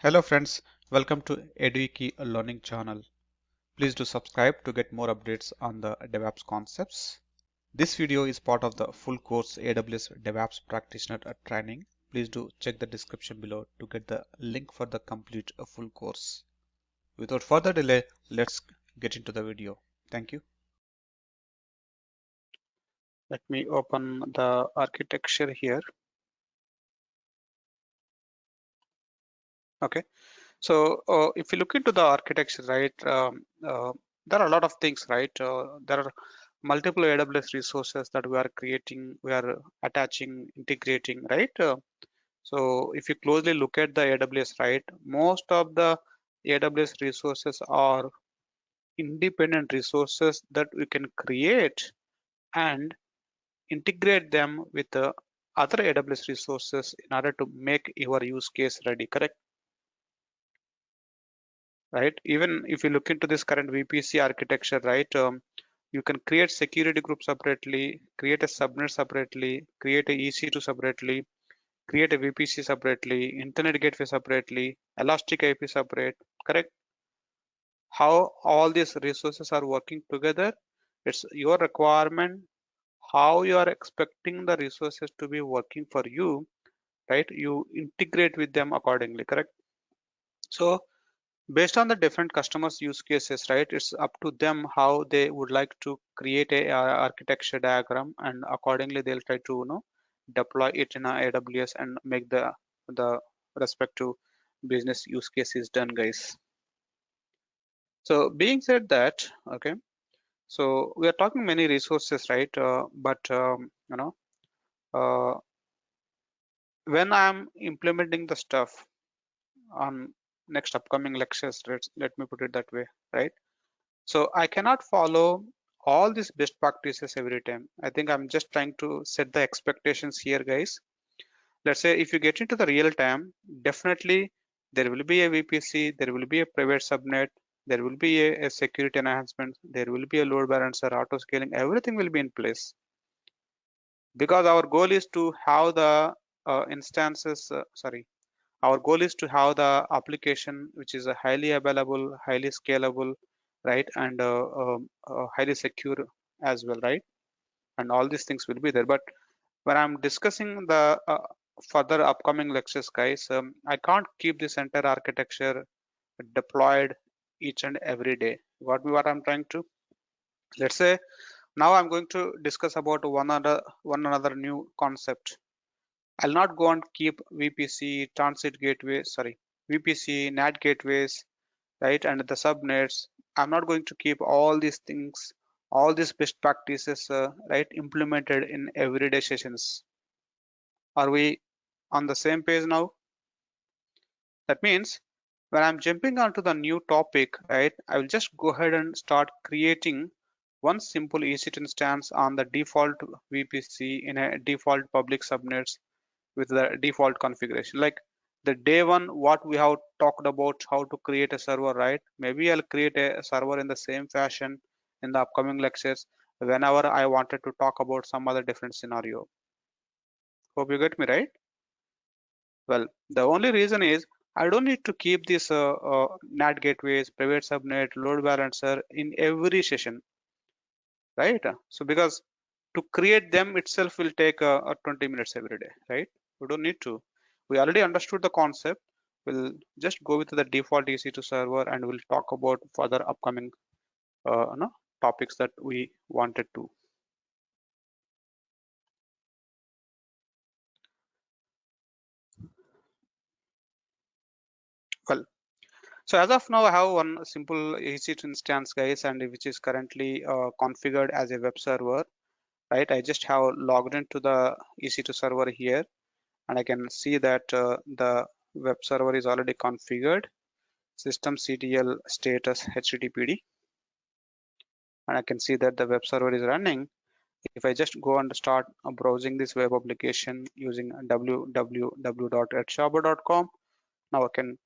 Hello friends, welcome to Edwiki Learning channel. Please do subscribe to get more updates on the DevOps concepts. This video is part of the full course AWS DevOps Practitioner training. Please do check the description below to get the link for the complete full course. Without further delay, let's get into the video. Thank you. Let me open the architecture here. Okay, so if you look into the architecture, right, there are a lot of things, right? There are multiple AWS resources that we are creating, we are attaching, integrating, right? So if you closely look at the AWS, right, most of the AWS resources are independent resources that we can create and integrate them with the other AWS resources in order to make your use case ready, correct? Right? Even if you look into this current VPC architecture, right, you can create security group separately, create a subnet separately, create a EC2 separately, create a VPC separately, internet gateway separately, elastic IP separate, correct? How all these resources are working together, it's your requirement, how you are expecting the resources to be working for you, right? You integrate with them accordingly, correct? So based on the different customers use cases, right, it's up to them how they would like to create a architecture diagram, and accordingly they'll try to deploy it in a AWS and make the respective business use cases done, guys. So being said that, okay, so we are talking many resources, right, but uh, when I'm implementing the stuff on next upcoming lectures, let me put it that way, right? So I cannot follow all these best practices every time. I think I'm just trying to set the expectations here, guys. Let's say if you get into the real time, definitely there will be a VPC, there will be a private subnet, there will be a security enhancement, there will be a load balancer, auto scaling, everything will be in place. Because our goal is to have the our goal is to have the application which is a highly available, highly scalable, right, and highly secure as well, right? And all these things will be there. But when I'm discussing the further upcoming lectures, guys, I can't keep this entire architecture deployed each and every day. What I'm trying to, let's say now I'm going to discuss about one another new concept. I'll not go and keep VPC, transit gateway, VPC, NAT gateways, right, and the subnets. I'm not going to keep all these things, all these best practices, right, implemented in everyday sessions. Are we on the same page now? That means when I'm jumping onto the new topic, right, I will just go ahead and start creating one simple EC2 instance on the default VPC in a default public subnets with the default configuration. Like the day one, what we have talked about, how to create a server, right? Maybe I'll create a server in the same fashion in the upcoming lectures whenever I wanted to talk about some other different scenario. Hope you get me, right? Well, the only reason is I don't need to keep this NAT gateways, private subnet, load balancer in every session, right? So because to create them itself will take 20 minutes every day, right? We don't need to. We already understood the concept. We'll just go with the default EC2 server and we'll talk about further upcoming topics that we wanted to. Well, so as of now, I have one simple EC2 instance, guys, and which is currently configured as a web server, right? I just have logged into the EC2 server here, and I can see that the web server is already configured. Systemctl status HTTPD, and I can see that the web server is running. If I just go and start browsing this web application using www.edshopper.com, now I can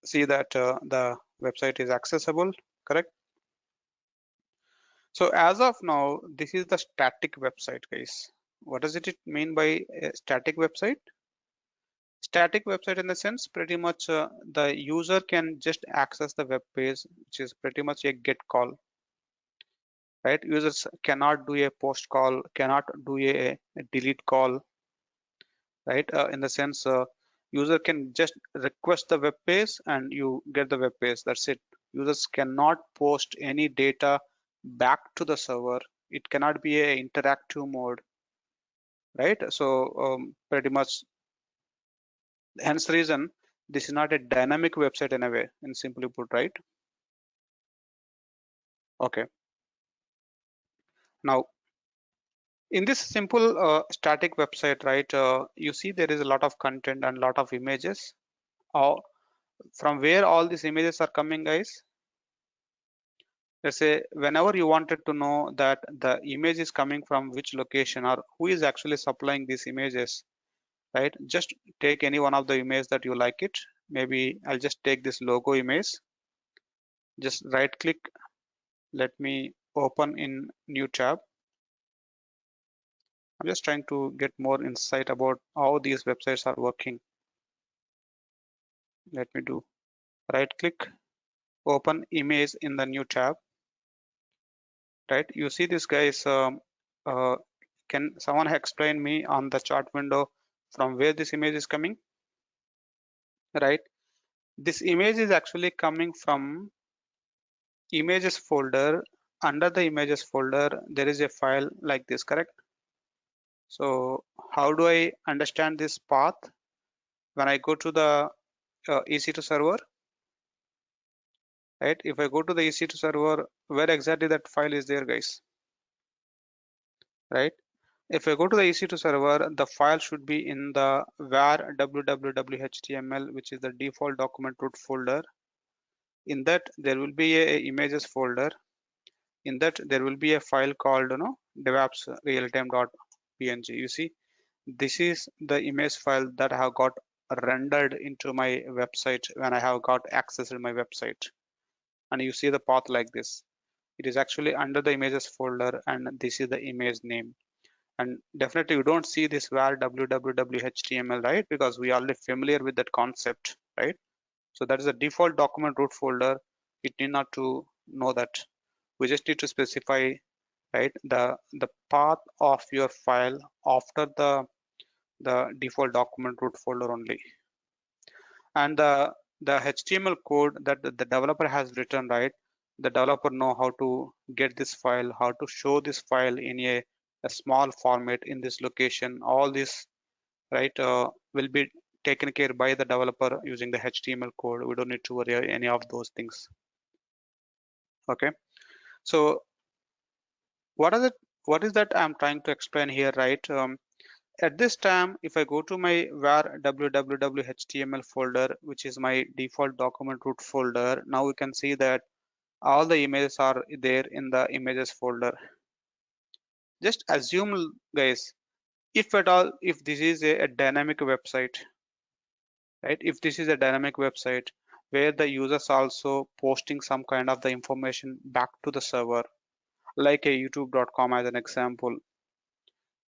see that the website is accessible, correct? So as of now, this is the static website, guys. What does it mean by a static website? Static website in the sense pretty much the user can just access the web page, which is pretty much a get call, right? Users cannot do a post call, cannot do a delete call, right? In the sense user can just request the web page and you get the web page. That's it. Users cannot post any data back to the server. It cannot be a interactive mode, right? So pretty much hence the reason this is not a dynamic website in a way, in simply put, right? Okay. Now in this simple static website, right, you see there is a lot of content and a lot of images. From where all these images are coming, guys? Let's say whenever you wanted to know that the image is coming from which location or who is actually supplying these images, right? Just take any one of the images that you like it. Maybe I'll just take this logo image. Just right click. Let me open in new tab. I'm just trying to get more insight about how these websites are working. Let me do right click, open image in the new tab, right? You see this guys, uh, can someone explain me on the chart window from where this image is coming, right? This image is actually coming from images folder. Under the images folder, there is a file like this, correct? So how do I understand this path? When I go to the EC2 server, right? If I go to the EC2 server, where exactly that file is there, guys, right? If I go to the EC2 server, the file should be in the var www.html, which is the default document root folder. In that, there will be a images folder. In that, there will be a file called DevOps realtime.png. You see, this is the image file that I have got rendered into my website when I have got access to my website. And you see the path like this. It is actually under the images folder, and this is the image name. And definitely you don't see this var www.html, right? Because we are already familiar with that concept, right? So that is a default document root folder. It need not to know that. We just need to specify, right, the path of your file after the default document root folder only. And the HTML code that the developer has written, right? The developer know how to get this file, how to show this file in a small format in this location. All this, right, will be taken care by the developer using the HTML code. We don't need to worry any of those things. Okay. So what is that I'm trying to explain here, right? At this time, if I go to my var www.html folder, which is my default document root folder, now we can see that all the images are there in the images folder. Just assume, guys, if at all, if this is a dynamic website, right? If this is a dynamic website where the users also posting some kind of the information back to the server, like a youtube.com as an example,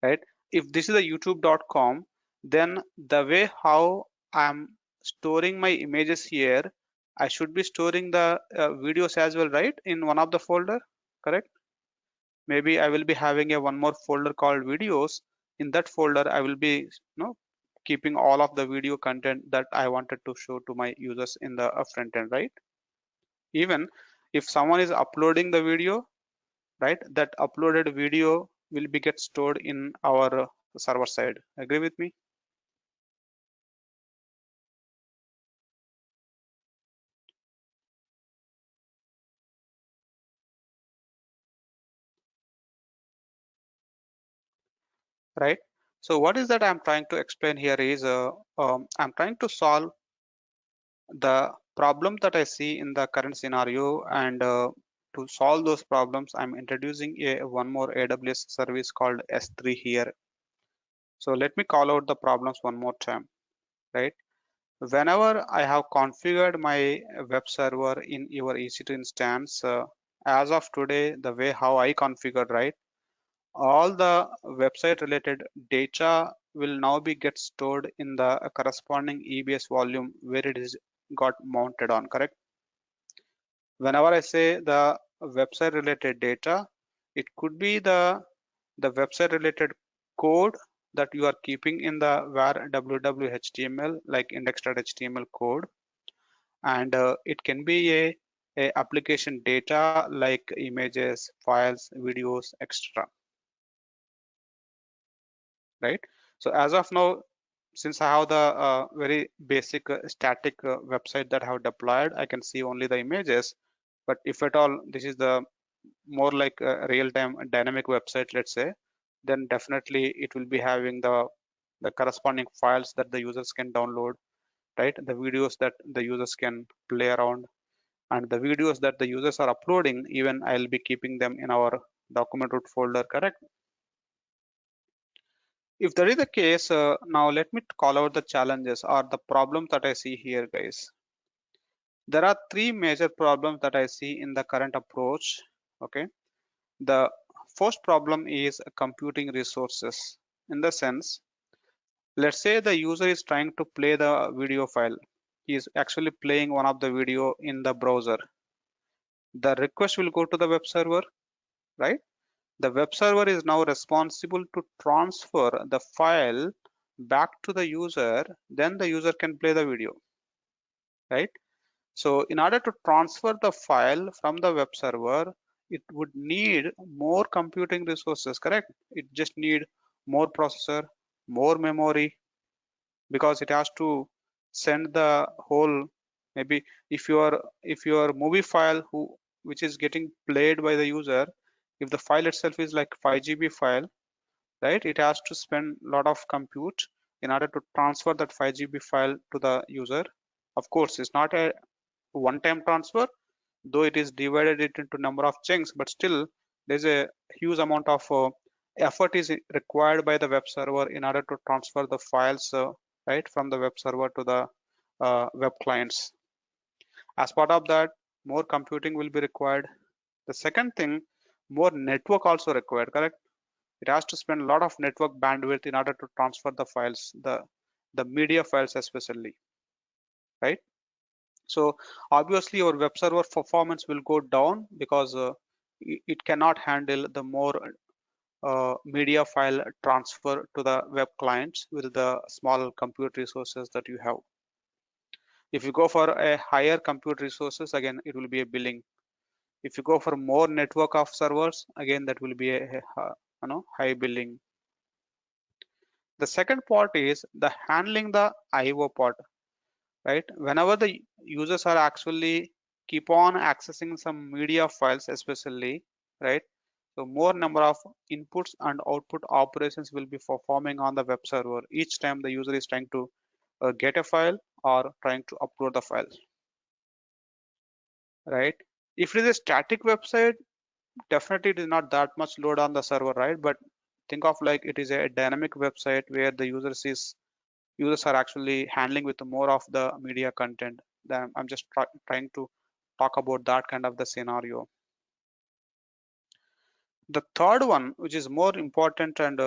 right? If this is a youtube.com, then the way how I'm storing my images here, I should be storing the videos as well, right? In one of the folder, correct? Maybe I will be having a one more folder called videos. In that folder, I will be keeping all of the video content that I wanted to show to my users in the front end, right? Even if someone is uploading the video, right, that uploaded video will be get stored in our server side. Agree with me? Right? So what is that I'm trying to explain here is I'm trying to solve the problem that I see in the current scenario, and to solve those problems, I'm introducing one more AWS service called S3 here. So let me call out the problems one more time, right? Whenever I have configured my web server in your EC2 instance, as of today, the way how I configured, right? all the website related data will now be get stored in the corresponding EBS volume where it is got mounted on, correct? Whenever I say the website related data, it could be the website related code that you are keeping in the var www.html like index.html code, and it can be a application data like images, files, videos, etc. Right? So as of now, since I have the very basic static website that I have deployed, I can see only the images. But if at all this is the more like a real-time dynamic website, let's say, then definitely it will be having the corresponding files that the users can download, right? The videos that the users can play around, and the videos that the users are uploading, even I'll be keeping them in our document root folder, correct? If that is the case, now let me call out the challenges or the problems that I see here, guys. There are three major problems that I see in the current approach. Okay, the first problem is computing resources. In the sense, let's say the user is trying to play the video file. He is actually playing one of the video in the browser. The request will go to the web server, right? The web server is now responsible to transfer the file back to the user, then the user can play the video, right? So in order to transfer the file from the web server, it would need more computing resources, correct? It just need more processor, more memory, because it has to send the whole, maybe if your movie file which is getting played by the user, if the file itself is like 5 GB file, right? It has to spend a lot of compute in order to transfer that 5 GB file to the user. Of course, it's not a one-time transfer, though it is divided it into number of chunks, but still there's a huge amount of effort is required by the web server in order to transfer the files, right, from the web server to the web clients. As part of that, more computing will be required. The second thing, more network also required, correct? It has to spend a lot of network bandwidth in order to transfer the files, the media files especially, right? So obviously your web server performance will go down because it cannot handle the more media file transfer to the web clients with the small compute resources that you have. If you go for a higher compute resources, again it will be a billing. If you go for more network of servers, again that will be a high billing. The second part is the handling the IO part, right? Whenever the users are actually keep on accessing some media files especially, right? So more number of inputs and output operations will be performing on the web server each time the user is trying to get a file or trying to upload the file, right? If it is a static website, definitely it is not that much load on the server, right? But think of like it is a dynamic website where the users are actually handling with more of the media content. Then I'm just trying to talk about that kind of the scenario. The third one, which is more important and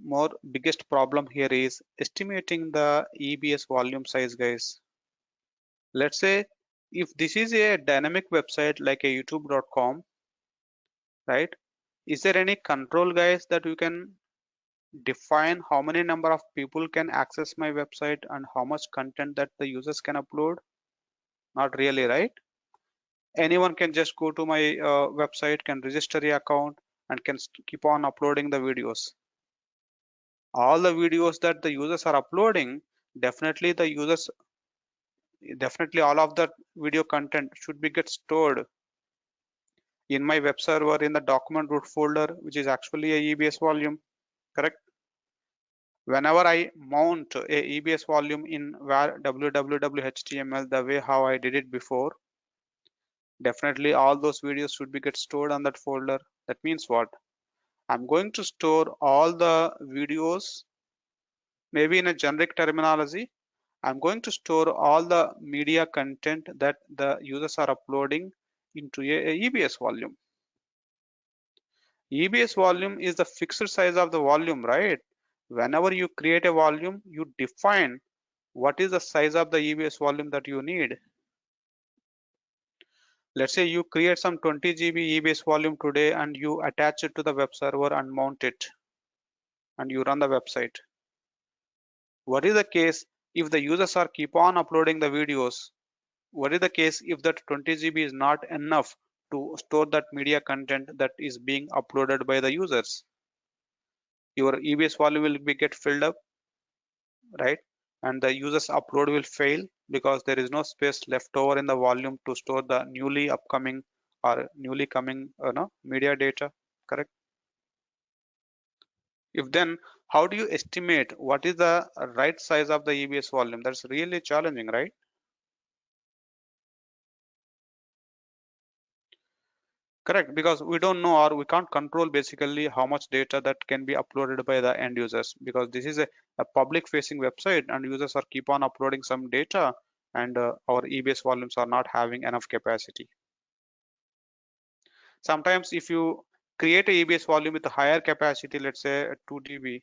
more biggest problem here, is estimating the EBS volume size, guys. Let's say if this is a dynamic website like a youtube.com, right? Is there any control, guys, that you can define how many number of people can access my website and how much content that the users can upload? Not really, right? Anyone can just go to my website, can register a account, and can keep on uploading the videos. All the videos that the users are uploading, definitely all of the video content should be get stored in my web server in the document root folder, which is actually a EBS volume, correct? Whenever I mount a EBS volume in www.html the way how I did it before, definitely all those videos should be get stored on that folder. That means what? I'm going to store all the videos, maybe in a generic terminology. I'm going to store all the media content that the users are uploading into a EBS volume. EBS volume is the fixed size of the volume, right? Whenever you create a volume, you define what is the size of the EBS volume that you need. Let's say you create some 20 GB EBS volume today and you attach it to the web server and mount it and you run the website. What is the case if the users are keep on uploading the videos? What is the case if that 20 GB is not enough to store that media content that is being uploaded by the users? Your EBS volume will be get filled up, right? And the users upload will fail because there is no space left over in the volume to store the newly upcoming or newly coming media data, correct? If then, how do you estimate what is the right size of the EBS volume? That's really challenging, right? Correct, because we don't know or we can't control basically how much data that can be uploaded by the end users, because this is a public facing website and users are keep on uploading some data, and our EBS volumes are not having enough capacity. Sometimes if you create a EBS volume with a higher capacity, let's say 2 dB,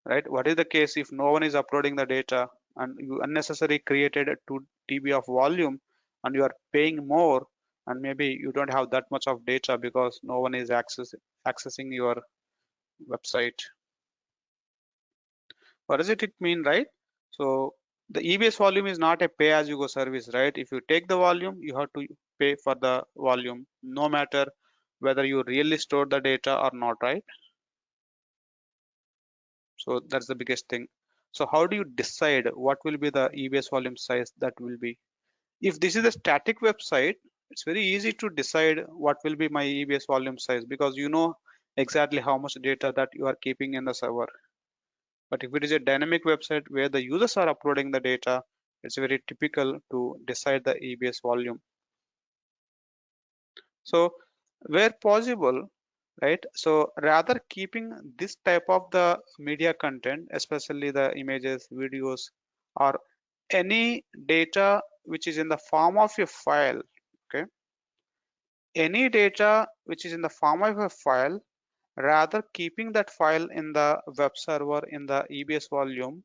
right? What is the case if no one is uploading the data and you unnecessarily created a 2 dB of volume and you are paying more, and maybe you don't have that much of data because no one is accessing your website. What does it mean, right? So the EBS volume is not a pay as you go service, right? If you take the volume, you have to pay for the volume no matter whether you really store the data or not, right? So that's the biggest thing. So how do you decide what will be the EBS volume size that will be? If this is a static website, it's very easy to decide what will be my EBS volume size because you know exactly how much data that you are keeping in the server. But if it is a dynamic website where the users are uploading the data, it's very typical to decide the EBS volume. So where possible, right? So rather keeping this type of the media content, especially the images, videos, or any data which is in the form of a file, okay? Any data which is in the form of a file, rather keeping that file in the web server in the EBS volume,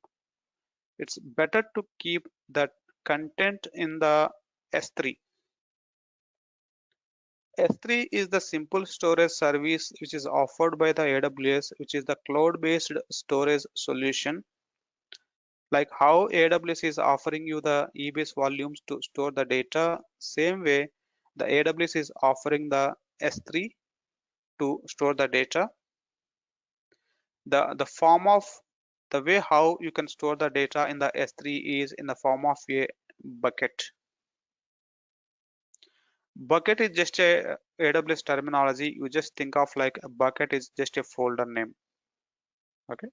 it's better to keep that content in the S3. S3 is the simple storage service which is offered by the AWS, which is the cloud-based storage solution. Like how AWS is offering you the EBS volumes to store the data, same way the AWS is offering the S3 to store the data. The form of the way how you can store the data in the S3 is in the form of a bucket. Bucket is just a AWS terminology. You just think of like a bucket is just a folder name. Okay,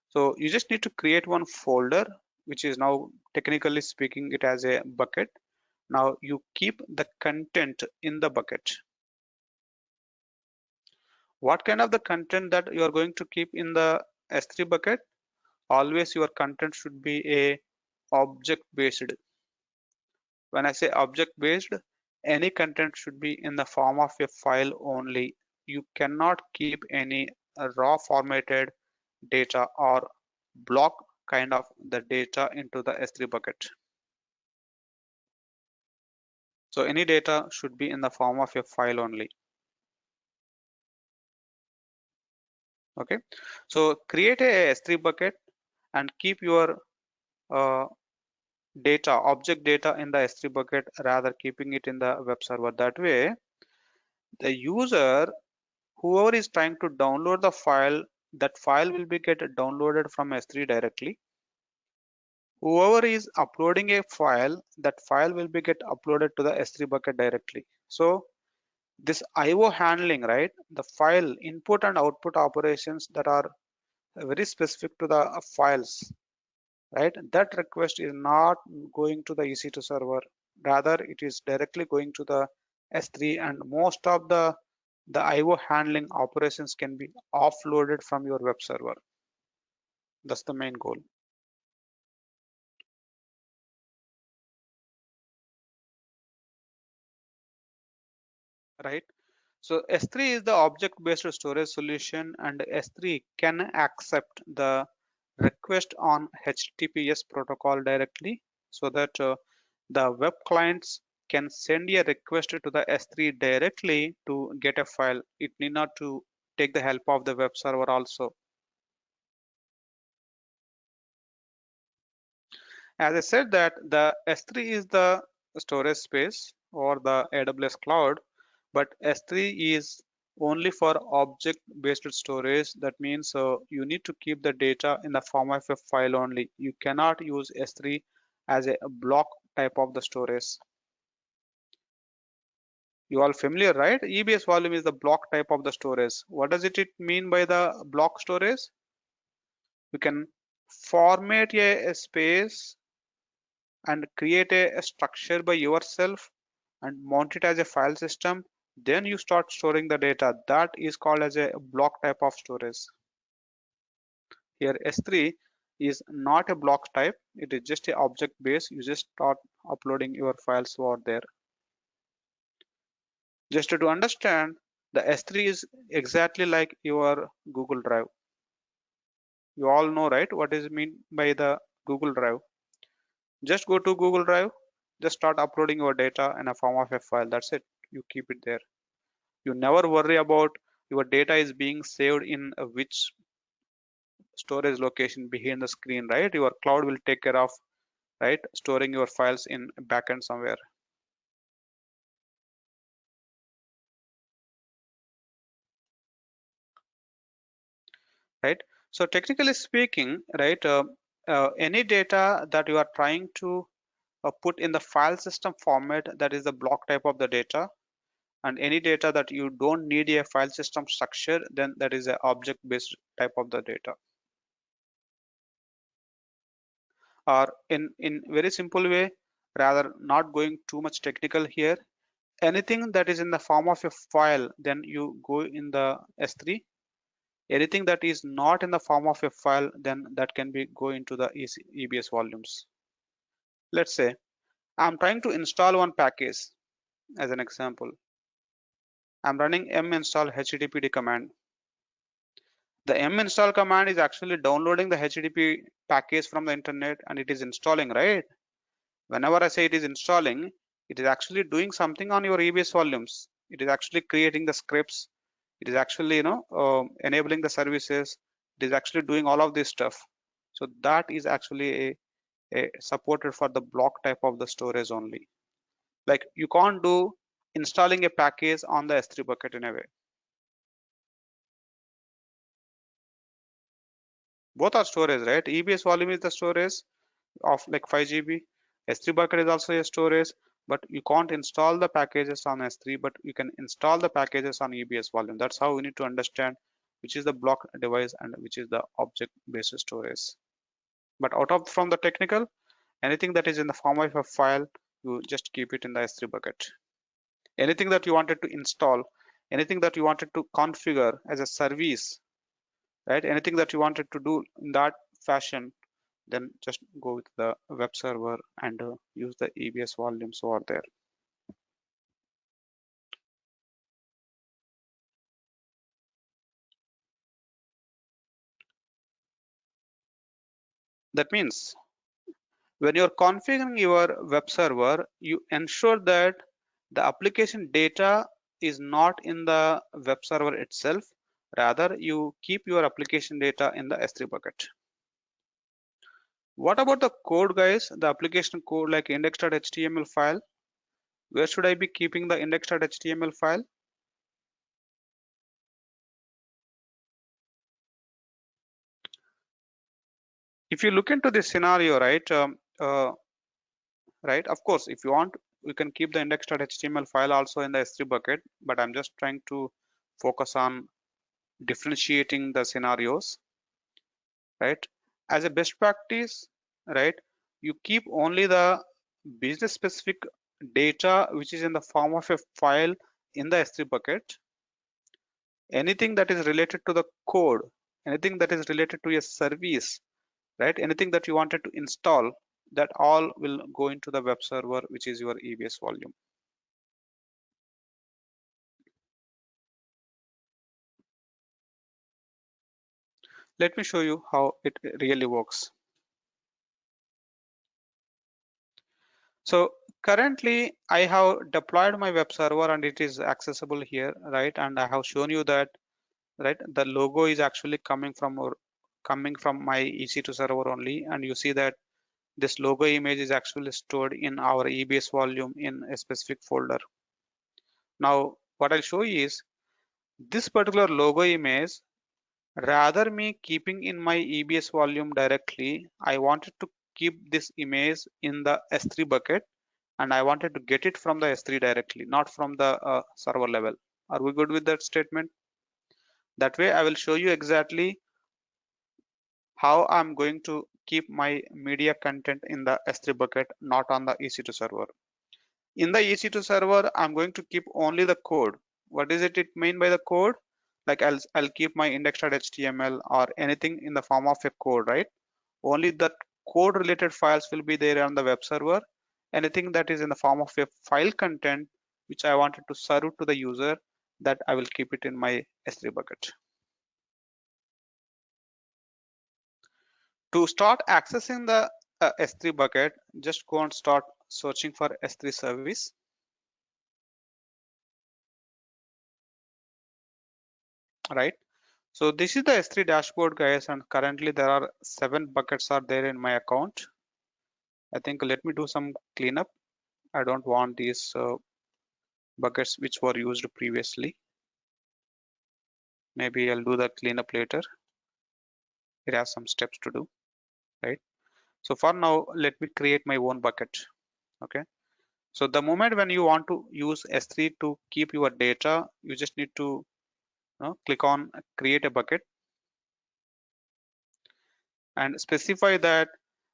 so you just need to create one folder, which is now technically speaking it as a bucket. Now you keep the content in the bucket. What kind of the content that you are going to keep in the S3 bucket? Always your content should be a object based. When I say object based, any content should be in the form of a file only. You cannot keep any raw formatted data or block kind of the data into the S3 bucket. So any data should be in the form of a file only. Okay, so create a S3 bucket and keep your uh, data, object data in the S3 bucket, rather keeping it in the web server. That way, the user, whoever is trying to download the file, that file will be get downloaded from S3 directly. Whoever is uploading a file, that file will be get uploaded to the S3 bucket directly. So this IO handling, right? The file input and output operations that are very specific to the files, right? That request is not going to the EC2 server. Rather, it is directly going to the S3, and most of the IO handling operations can be offloaded from your web server. That's the main goal. Right? So S3 is the object-based storage solution, and S3 can accept the request on HTTPS protocol directly, so that the web clients can send a request to the S3 directly to get a file. It need not to take the help of the web server also. As I said that the S3 is the storage space or the AWS cloud, but S3 is only for object-based storage. That means you need to keep the data in the form of a file only. You cannot use S3 as a block type of the storage. You all familiar, right? EBS volume is the block type of the storage. What does it mean by the block storage? You can format a space and create a structure by yourself and mount it as a file system. Then you start storing the data. That is called as a block type of storage. Here S3 is not a block type. It is just a object base. You just start uploading your files over there. Just to understand, the S3 is exactly like your Google Drive. You all know, right, what is mean by the Google Drive. Just go to Google Drive, just start uploading your data in a form of a file. That's it. You keep it there. You never worry about your data is being saved in which storage location behind the screen, right? Your cloud will take care of, right, storing your files in backend somewhere. Right? So technically speaking, right, any data that you are trying to put in the file system format, that is the block type of the data, and any data that you don't need a file system structure, then that is a object based type of the data. Or in very simple way, rather not going too much technical here, anything that is in the form of a file, then you go in the S3. Anything that is not in the form of a file, then that can be go into the EBS volumes. Let's say I'm trying to install one package. As an example, I'm running m install httpd command. The m install command is actually downloading the HTTP package from the internet and it is installing, right? Whenever I say it is installing, it is actually doing something on your EBS volumes. It is actually creating the scripts. It is actually, enabling the services. It is actually doing all of this stuff. So that is actually a supported for the block type of the storage only. Like you can't do installing a package on the S3 bucket in a way. Both are storage, right? EBS volume is the storage of like 5 GB. S3 bucket is also a storage, but you can't install the packages on S3, but you can install the packages on EBS volume. That's how we need to understand which is the block device and which is the object based storage. But out of from the technical, anything that is in the form of a file, you just keep it in the S3 bucket. Anything that you wanted to install, anything that you wanted to configure as a service, right? Anything that you wanted to do in that fashion, then just go with the web server and use the EBS volumes over there. That means when you're configuring your web server, you ensure that the application data is not in the web server itself. Rather, you keep your application data in the S3 bucket. What about the code, guys? The application code like index.html file. Where should I be keeping the index.html file? If you look into this scenario, right, right, of course, if you want, you can keep the index.html file also in the S3 bucket, but I'm just trying to focus on differentiating the scenarios, right? As a best practice, right, you keep only the business specific data which is in the form of a file in the S3 bucket. Anything that is related to the code, anything that is related to a service, right, anything that you wanted to install, that all will go into the web server, which is your EBS volume. Let me show you how it really works. So currently I have deployed my web server and it is accessible here, right? And I have shown you that, right, the logo is actually coming from my EC2 server only, and you see that this logo image is actually stored in our EBS volume in a specific folder. Now what I'll show you is this particular logo image, rather me keeping in my EBS volume directly, I wanted to keep this image in the S3 bucket, and I wanted to get it from the S3 directly, not from the server level. Are we good with that statement? That way I will show you exactly how I'm going to keep my media content in the S3 bucket, not on the EC2 server. In the EC2 server, I'm going to keep only the code. What is it mean by the code? Like I'll keep my index.html or anything in the form of a code, right? Only the code related files will be there on the web server. Anything that is in the form of a file content which I wanted to serve to the user, that I will keep it in my S3 bucket. To start accessing the S3 bucket, just go and start searching for S3 service. Right. So this is the S3 dashboard, guys, and currently there are 7 buckets are there in my account. I think let me do some cleanup. I don't want these buckets which were used previously. Maybe I'll do the cleanup later. It has some steps to do, right? So for now, let me create my own bucket. Okay. So the moment when you want to use S3 to keep your data, you just need to click on create a bucket and specify that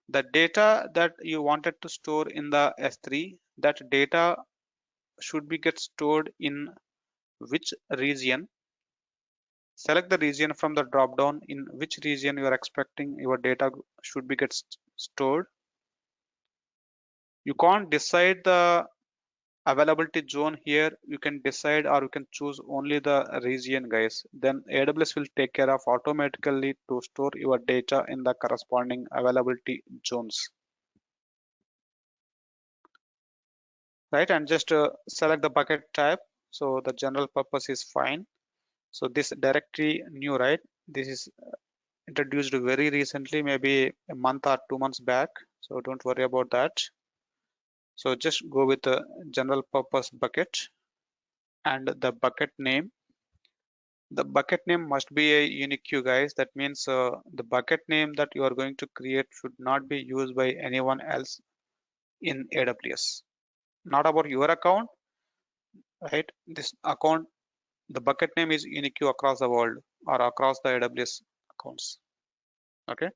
the data that you wanted to store in the S3, that data should be get stored in which region. Select the region from the drop down in which region you are expecting your data should be get stored. You can't decide the availability zone here. You can decide or you can choose only the region, guys. Then AWS will take care of automatically to store your data in the corresponding availability zones. Right, and just select the bucket type. So the general purpose is fine. So this directory new, right? This is introduced very recently, maybe a month or 2 months back. So don't worry about that. So just go with the general purpose bucket and the bucket name. The bucket name must be a unique, you guys. That means the bucket name that you are going to create should not be used by anyone else in AWS. Not about your account, right? This account, the bucket name is unique across the world or across the AWS accounts. Okay.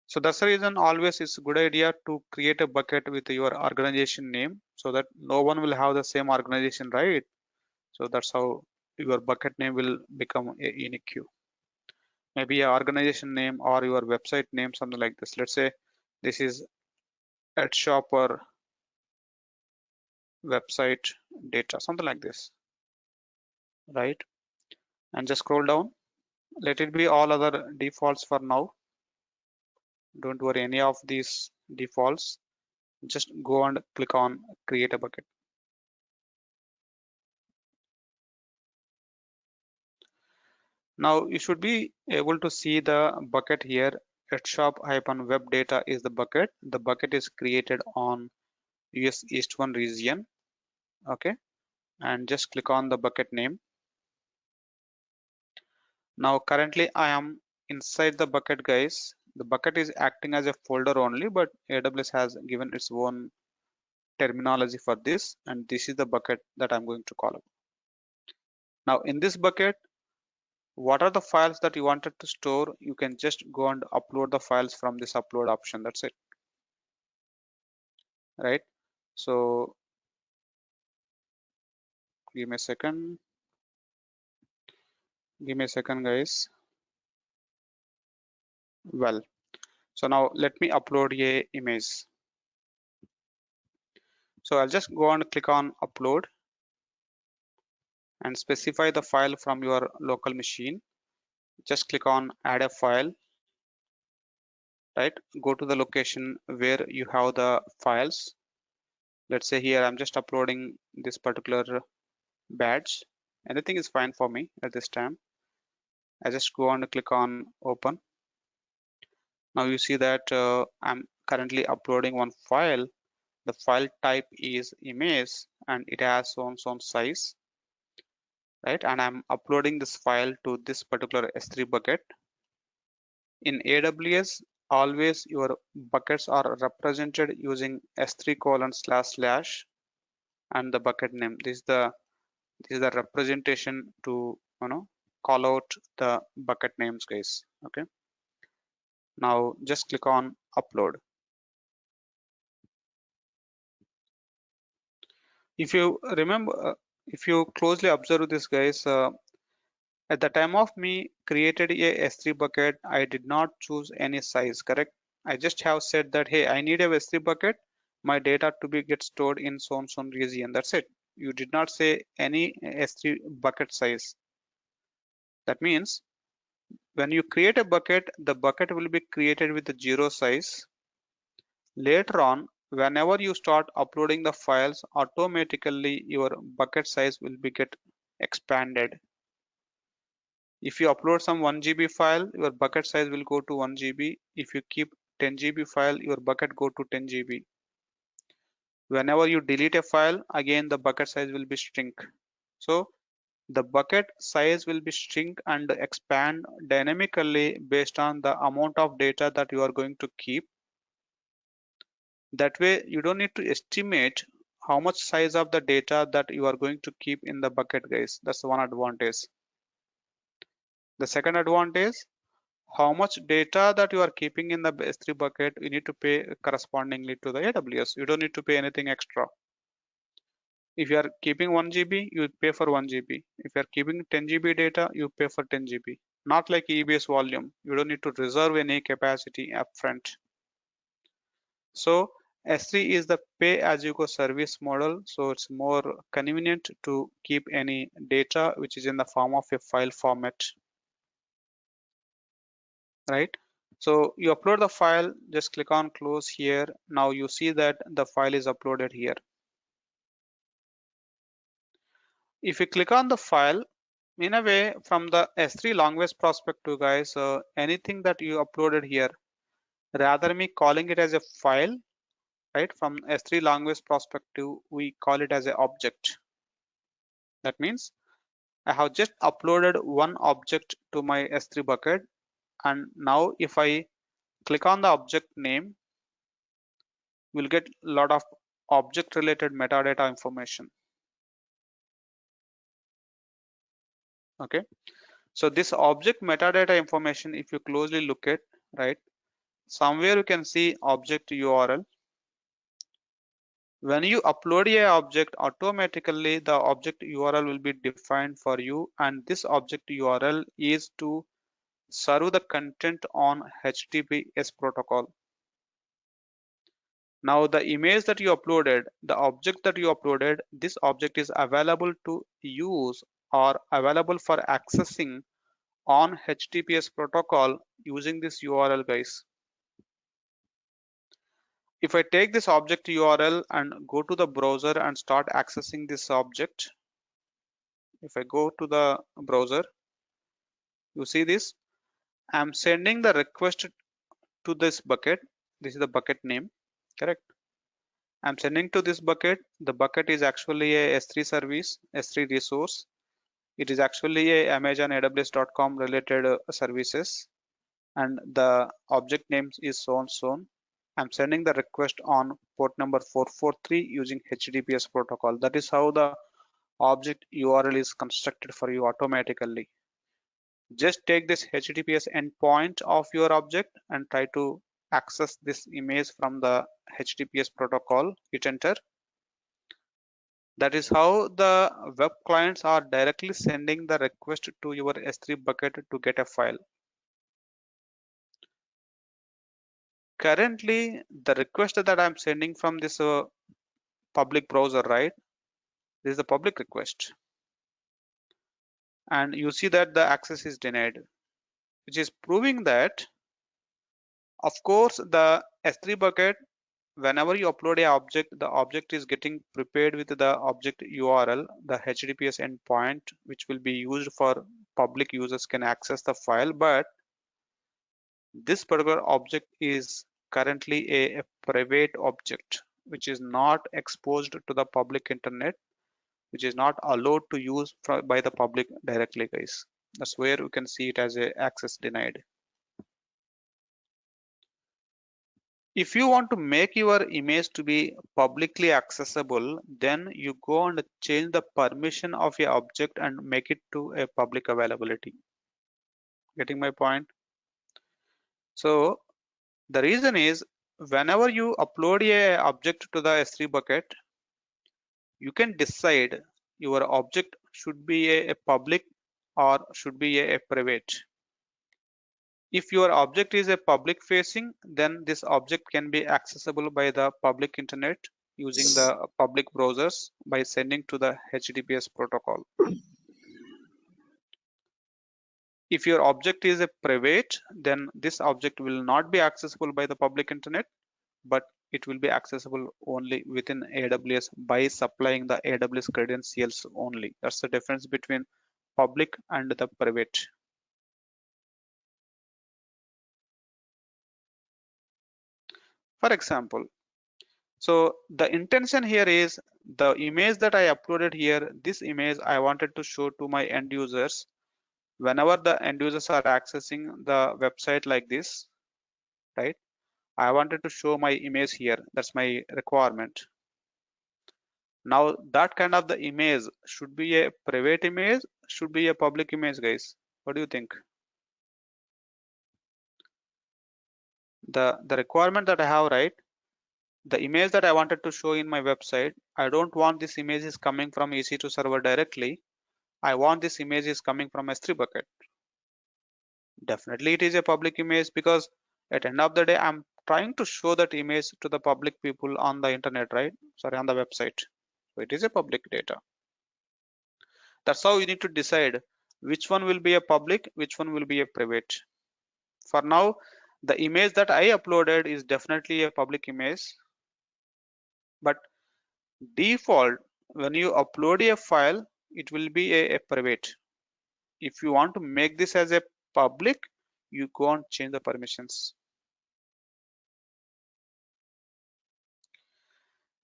So that's the reason always it's a good idea to create a bucket with your organization name so that no one will have the same organization, right? So that's how your bucket name will become a unique queue. Maybe your organization name or your website name, something like this. Let's say this is at shopper website data, something like this, right? And just scroll down. Let it be all other defaults for now. Don't worry any of these defaults. Just go and click on create a bucket. Now you should be able to see the bucket here. At shop-web data is the bucket. The bucket is created on US East 1 region. Okay, and just click on the bucket name. Now currently I am inside the bucket, guys. The bucket is acting as a folder only, but AWS has given its own terminology for this, and this is the bucket that I'm going to call up. Now in this bucket, what are the files that you wanted to store? You can just go and upload the files from this upload option. That's it, right? So give me a second. Give me a second, guys. Well, so now let me upload a image. So I'll just go and click on upload and specify the file from your local machine. Just click on add a file right? Go to the location where you have the files. Let's say here I'm just uploading this particular badge. Anything is fine for me at this time. I just go and click on open. Now you see that I'm currently uploading one file. The file type is image and it has so on size, right? And I'm uploading this file to this particular S3 bucket. In AWS, always your buckets are represented using S3 colon / and the bucket name. This is the representation to call out the bucket names, guys. Okay. Now just click on upload. If you remember, if you closely observe this, guys, at the time of me created a S3 bucket, I did not choose any size, correct? I just have said that, hey, I need a S3 bucket, my data to be get stored in so region. That's it. You did not say any S3 bucket size. That means when you create a bucket, the bucket will be created with the 0 size. Later on, whenever you start uploading the files, automatically your bucket size will be get expanded. If you upload some 1 GB file, your bucket size will go to 1 GB. If you keep 10 GB file, your bucket go to 10 GB. Whenever you delete a file, again the bucket size will be shrink. So the bucket size will be shrink and expand dynamically based on the amount of data that you are going to keep. That way you don't need to estimate how much size of the data that you are going to keep in the bucket, guys. That's one advantage. The second advantage, how much data that you are keeping in the S3 bucket, you need to pay correspondingly to the AWS. You don't need to pay anything extra. If you are keeping 1 GB, you pay for 1 GB. If you are keeping 10 GB data, you pay for 10 GB. Not like EBS volume. You don't need to reserve any capacity upfront. So S3 is the pay-as-you-go service model. So it's more convenient to keep any data which is in the form of a file format, right? So you upload the file, just click on close here. Now you see that the file is uploaded here. If you click on the file, in a way from the S3 language perspective, guys, anything that you uploaded here, rather me calling it as a file, right? From S3 language perspective, we call it as an object. That means I have just uploaded one object to my S3 bucket. And now if I click on the object name, we'll get a lot of object related metadata information. Okay. So this object metadata information, if you closely look at, right, somewhere you can see object URL. When you upload a object, automatically the object URL will be defined for you, and this object URL is to serve the content on HTTPS protocol. Now the image that you uploaded, the object that you uploaded, this object is available to use or available for accessing on HTTPS protocol using this URL, guys. If I take this object URL and go to the browser and start accessing this object, if I go to the browser, you see this, I'm sending the request to this bucket. This is the bucket name, correct? I'm sending to this bucket. The bucket is actually a S3 service, S3 resource. It is actually a Amazon AWS.com related services, and the object name is so and so. I'm sending the request on port number 443 using HTTPS protocol. That is how the object URL is constructed for you automatically. Just take this HTTPS endpoint of your object and try to access this image from the HTTPS protocol. Hit enter. That is how the web clients are directly sending the request to your S3 bucket to get a file. Currently, the request that I'm sending from this public browser, right? This is the public request. And you see that the access is denied, which is proving that Of course, the S3 bucket, whenever you upload a object, the object is getting prepared with the object URL, the HTTPS endpoint, which will be used for public users can access the file. But this particular object is currently a private object, which is not exposed to the public internet, which is not allowed to use by the public directly, guys. That's where you can see it as a access denied. If you want to make your image to be publicly accessible, then you go and change the permission of your object and make it to a public availability. Getting my point? So the reason is, whenever you upload a object to the S3 bucket, you can decide your object should be a public or should be a private. If your object is a public facing, then this object can be accessible by the public internet using the public browsers by sending to the HTTPS protocol. If your object is a private, then this object will not be accessible by the public internet, but it will be accessible only within AWS by supplying the AWS credentials only. That's the difference between public and the private. For example, so the intention here is the image that I uploaded here, this image I wanted to show to my end users. Whenever the end users are accessing the website like this, right? I wanted to show my image here. That's my requirement. Now that kind of the image should be a private image, should be a public image, guys. What do you think? The requirement that I have, right? The image that I wanted to show in my website, I don't want this image is coming from EC2 server directly. I want this image is coming from S3 bucket. Definitely it is a public image, because at the end of the day, I'm trying to show that image to the public people on the internet, right? Sorry, on the website. So it is a public data. That's how you need to decide which one will be a public, which one will be a private. For now, the image that I uploaded is definitely a public image, but default, when you upload a file, it will be a private. If you want to make this as a public, you go and change the permissions.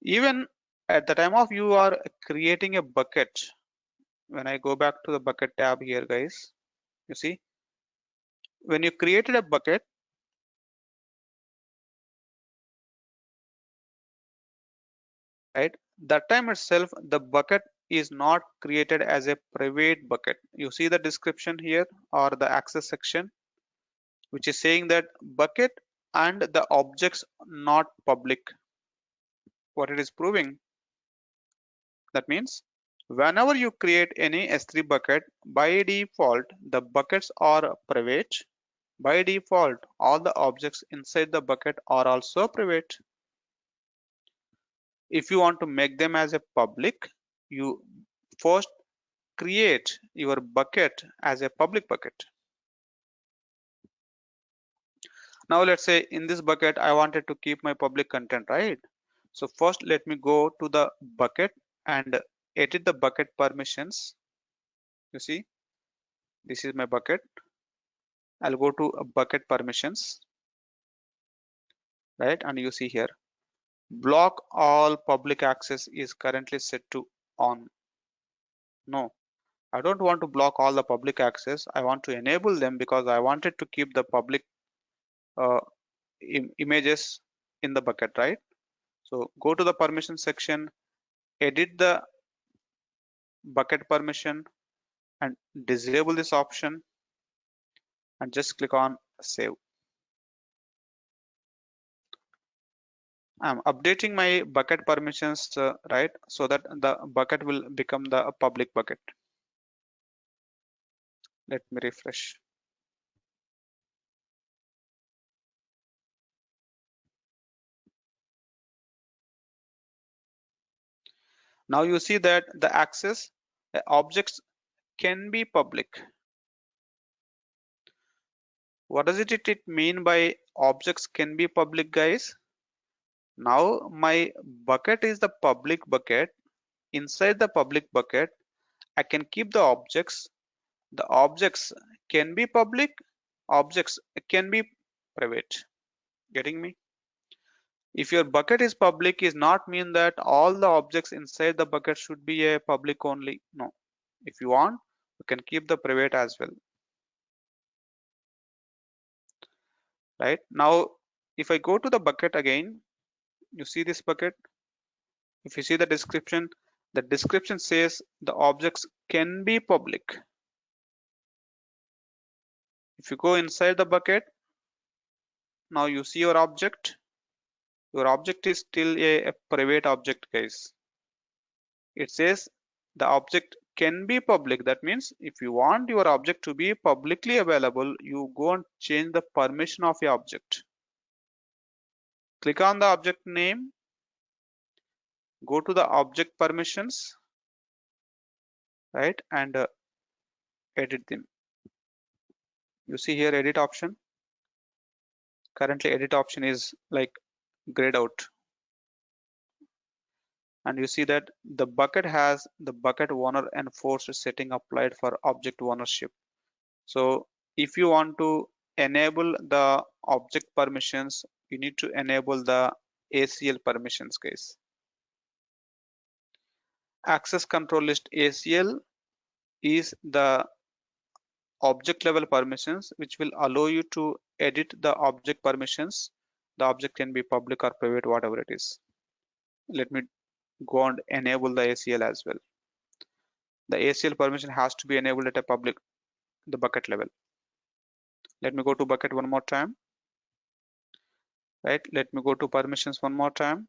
Even at the time of you are creating a bucket, when I go back to the bucket tab here, guys, you see, when you created a bucket, right, that time itself, the bucket is not created as a private bucket. You see the description here or the access section, which is saying that bucket and the objects not public. What it is proving, that means whenever you create any S3 bucket, by default the buckets are private. By default all the objects inside the bucket are also private. If you want to make them as a public, you first create your bucket as a public bucket. Now let's say in this bucket I wanted to keep my public content, right? So first let me go to the bucket and edit the bucket permissions. You see, this is my bucket. I'll go to bucket permissions, right? And you see here, block all public access is currently set to on. No, I don't want to block all the public access. I want to enable them because I wanted to keep the public uh, images in the bucket, right? So go to the permission section, edit the bucket permission and disable this option and just click on save. I'm updating my bucket permissions, right? So that the bucket will become the public bucket. Let me refresh. Now you see that the access objects can be public. What does it mean by objects can be public, guys? Now my bucket is the public bucket. Inside the public bucket, I can keep the objects. The objects can be public, objects can be private. Getting me? If your bucket is public, is not mean that all the objects inside the bucket should be a public only. No. If you want, you can keep the private as well. Right? Now, if I go to the bucket again, you see this bucket. If you see the description says the objects can be public. If you go inside the bucket, now you see your object. Your object is still a private object, guys. It says the object can be public. That means if you want your object to be publicly available, you go and change the permission of your object. Click on the object name, go to the object permissions, right, and edit them. You see here edit option. Currently edit option is like grayed out. And you see that the bucket has the bucket owner enforced setting applied for object ownership. So if you want to enable the object permissions, you need to enable the ACL permissions, guys. Access control list ACL is the object level permissions which will allow you to edit the object permissions. The object can be public or private, whatever it is. Let me go and enable the ACL as well. The ACL permission has to be enabled at a public, the bucket level. Let me go to bucket one more time. Right, let me go to permissions one more time.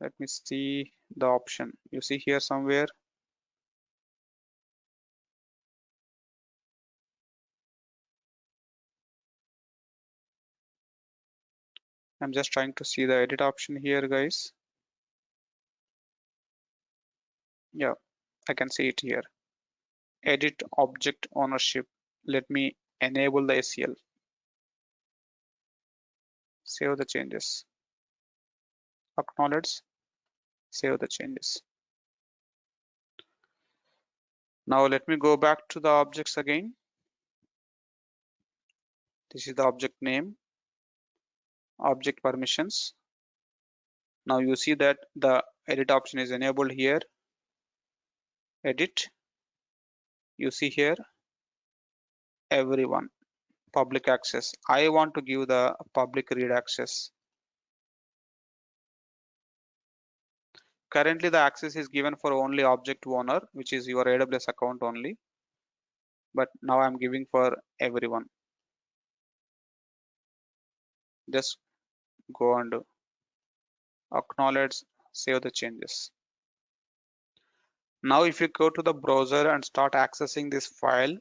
Let me see the option. You see here somewhere. I'm just trying to see the edit option here, guys. Yeah, I can see it here. Edit object ownership. Let me enable the ACL. Save the changes. Acknowledge. Save the changes. Now let me go back to the objects again. This is the object name, object permissions. Now you see that the edit option is enabled here. Edit. You see here everyone, public access. I want to give the public read access. Currently the access is given for only object owner, which is your AWS account only. But now I'm giving for everyone. Just go and acknowledge, save the changes. Now if you go to the browser and start accessing this file,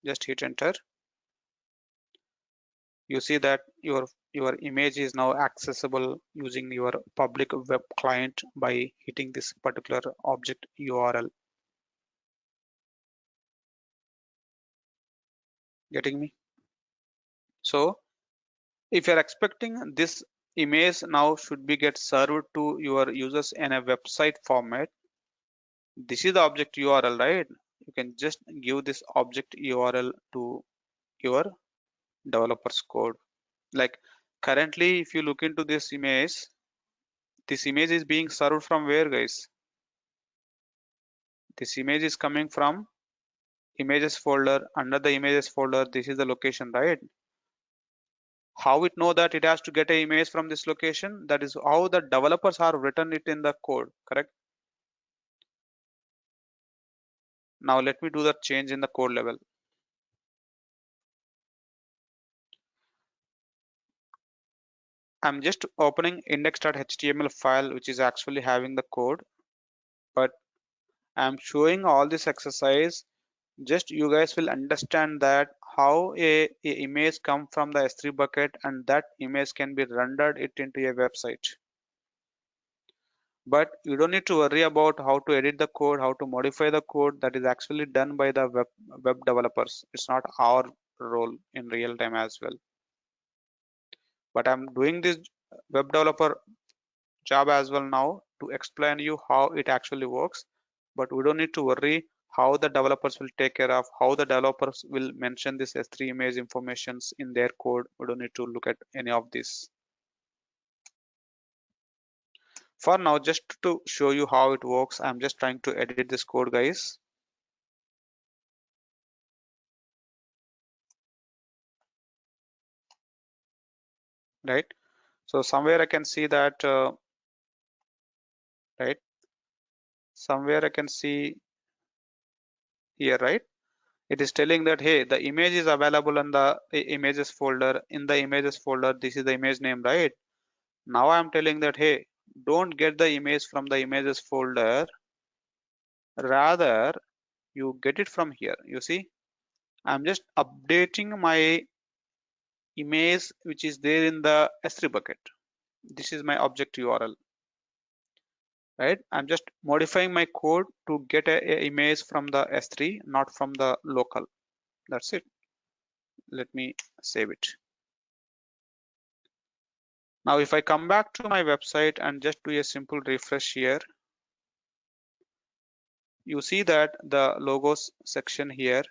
just hit enter. You see that your image is now accessible using your public web client by hitting this particular object URL. Getting me? So if you're expecting this image now should be get served to your users in a website format, this is the object URL, right? You can just give this object URL to your developer's code. Like currently, if you look into this image is being served from where, guys? This image is coming from images folder. Under the images folder, this is the location, right? How it know that it has to get an image from this location? That is how the developers have written it in the code, correct? Now let me do the change in the code level. I'm just opening index.html file, which is actually having the code, but I'm showing all this exercise. Just you guys will understand that how a image come from the S3 bucket and that image can be rendered it into a website. But you don't need to worry about how to edit the code, how to modify the code. That is actually done by the web developers. It's not our role in real time as well. But I'm doing this web developer job as well now to explain you how it actually works. But we don't need to worry how the developers will take care of, how the developers will mention this S3 image informations in their code. We don't need to look at any of this. For now, just to show you how it works, I'm just trying to edit this code, guys. Right. So somewhere I can see that, right. Somewhere I can see here, right. It is telling that, hey, the image is available in the images folder. In the images folder, this is the image name, right? Now I'm telling that, hey, don't get the image from the images folder. Rather, you get it from here. You see, I'm just updating my image which is there in the S3 bucket. This is my object URL, right? I'm just modifying my code to get a image from the S3, not from the local. That's it. Let me save it. Now, if I come back to my website and just do a simple refresh here, you see that the logos section here,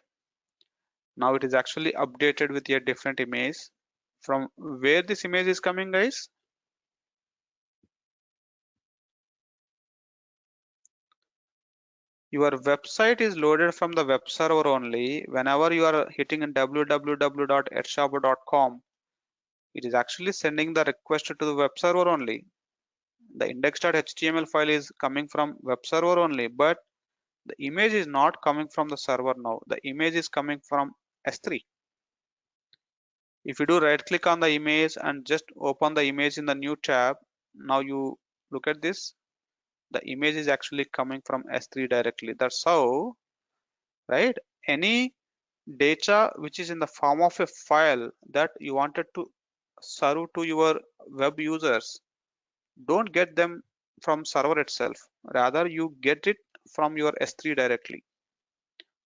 now it is actually updated with a different image. From where this image is coming, guys? Your website is loaded from the web server only. Whenever you are hitting www.edshop.com, it is actually sending the request to the web server only. The index.html file is coming from web server only, but the image is not coming from the server now. The image is coming from S3. If you do right click on the image and just open the image in the new tab, now you look at this, the image is actually coming from S3 directly. That's how, right? Any data which is in the form of a file that you wanted to serve to your web users, don't get them from server itself. Rather, you get it from your S3 directly.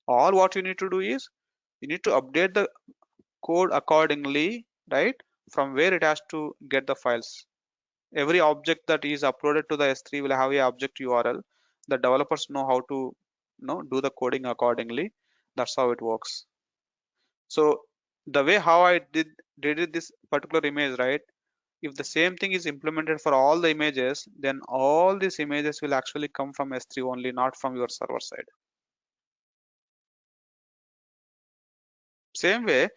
All what you need to do is you need to update the code accordingly, right? From where it has to get the files. Every object that is uploaded to the S3 will have a object URL. The developers know how to do the coding accordingly. That's how it works. So the way how I did it this particular image, right? If the same thing is implemented for all the images, then all these images will actually come from S3 only, not from your server side. Same way,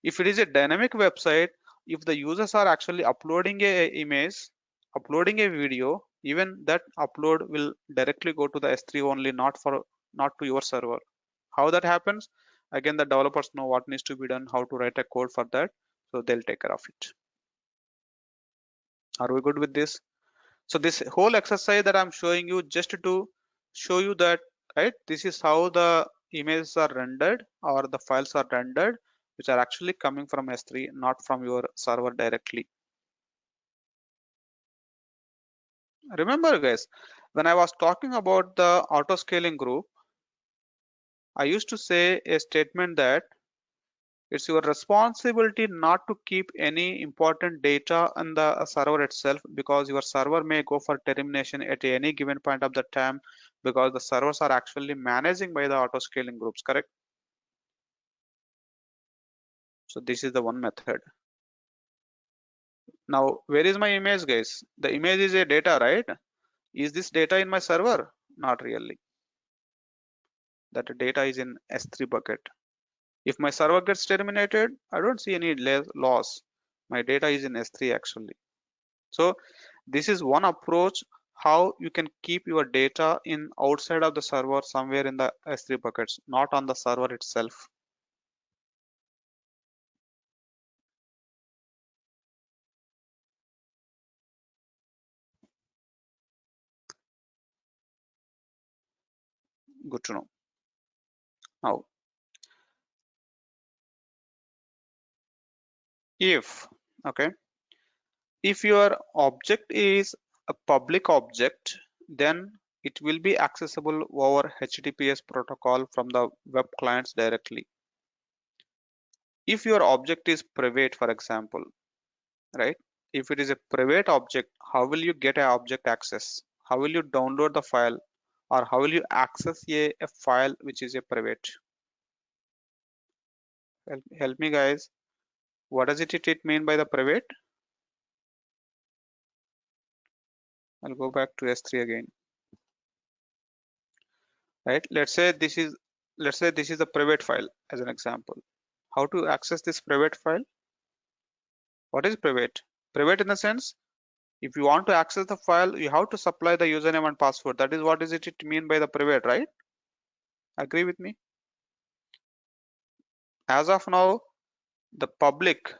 if it is a dynamic website, if the users are actually uploading a image, uploading a video, even that upload will directly go to the S3 only, not to your server. How that happens? Again, the developers know what needs to be done, how to write a code for that, so they'll take care of it. Are we good with this? So this whole exercise that I'm showing you just to show you that, right, this is how the images are rendered or the files are rendered, which are actually coming from S3, not from your server directly. Remember, guys, when I was talking about the auto scaling group, I used to say a statement that it's your responsibility not to keep any important data on the server itself, because your server may go for termination at any given point of the time, because the servers are actually managing by the auto scaling groups, correct? So this is the one method. Now, where is my image, guys? The image is a data, right? Is this data in my server? Not really. That data is in S3 bucket. If my server gets terminated, I don't see any loss. My data is in S3 actually. So this is one approach how you can keep your data in outside of the server, somewhere in the S3 buckets, not on the server itself. Good to know. Now, if your object is a public object, then it will be accessible over HTTPS protocol from the web clients directly. if your object is private, for example, right? If it is a private object, how will you get an object access? How will you download the file, or how will you access a file which is a private? Help me guys. What does it mean by the private? I'll go back to S3 again. Right? Let's say this is a private file as an example. How to access this private file? What is private? Private in the sense, if you want to access the file, you have to supply the username and password. That is what it mean by the private, right? Agree with me? As of now, the public,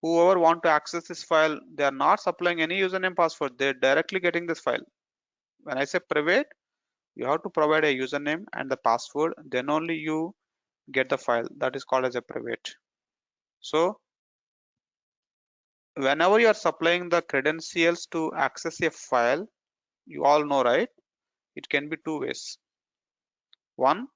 whoever want to access this file, they are not supplying any username password. They're directly getting this file. When I say private, you have to provide a username and the password, then only you get the file. That is called as a private. So whenever you are supplying the credentials to access a file, you all know, right? It can be two ways. One,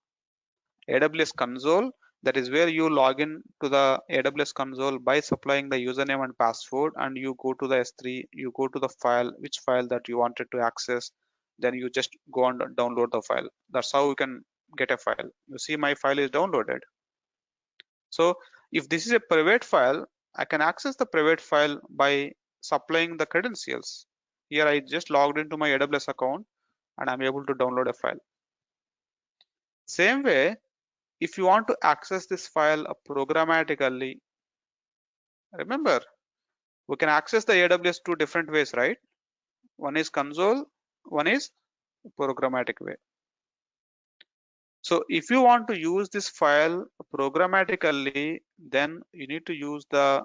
AWS console, that is where you log in to the AWS console by supplying the username and password, and you go to the S3, you go to the file, which file that you wanted to access, then you just go and download the file. That's how you can get a file. You see my file is downloaded. So if this is a private file, I can access the private file by supplying the credentials. Here I just logged into my AWS account and I'm able to download a file. Same way, if you want to access this file programmatically, remember, we can access the AWS two different ways, right? One is console, one is programmatic way. So if you want to use this file programmatically, then you need to use the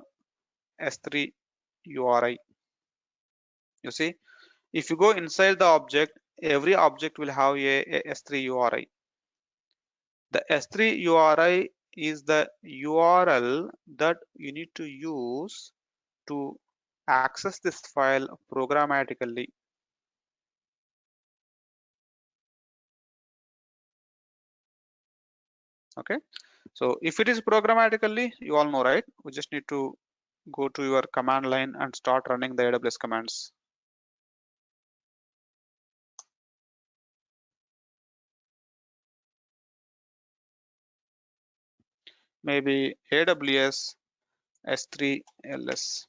S3 URI. You see, if you go inside the object, every object will have a S3 URI. The S3 URI is the URL that you need to use to access this file programmatically. Okay, so if it is programmatically, you all know, right? We just need to go to your command line and start running the AWS commands. Maybe AWS S3 LS.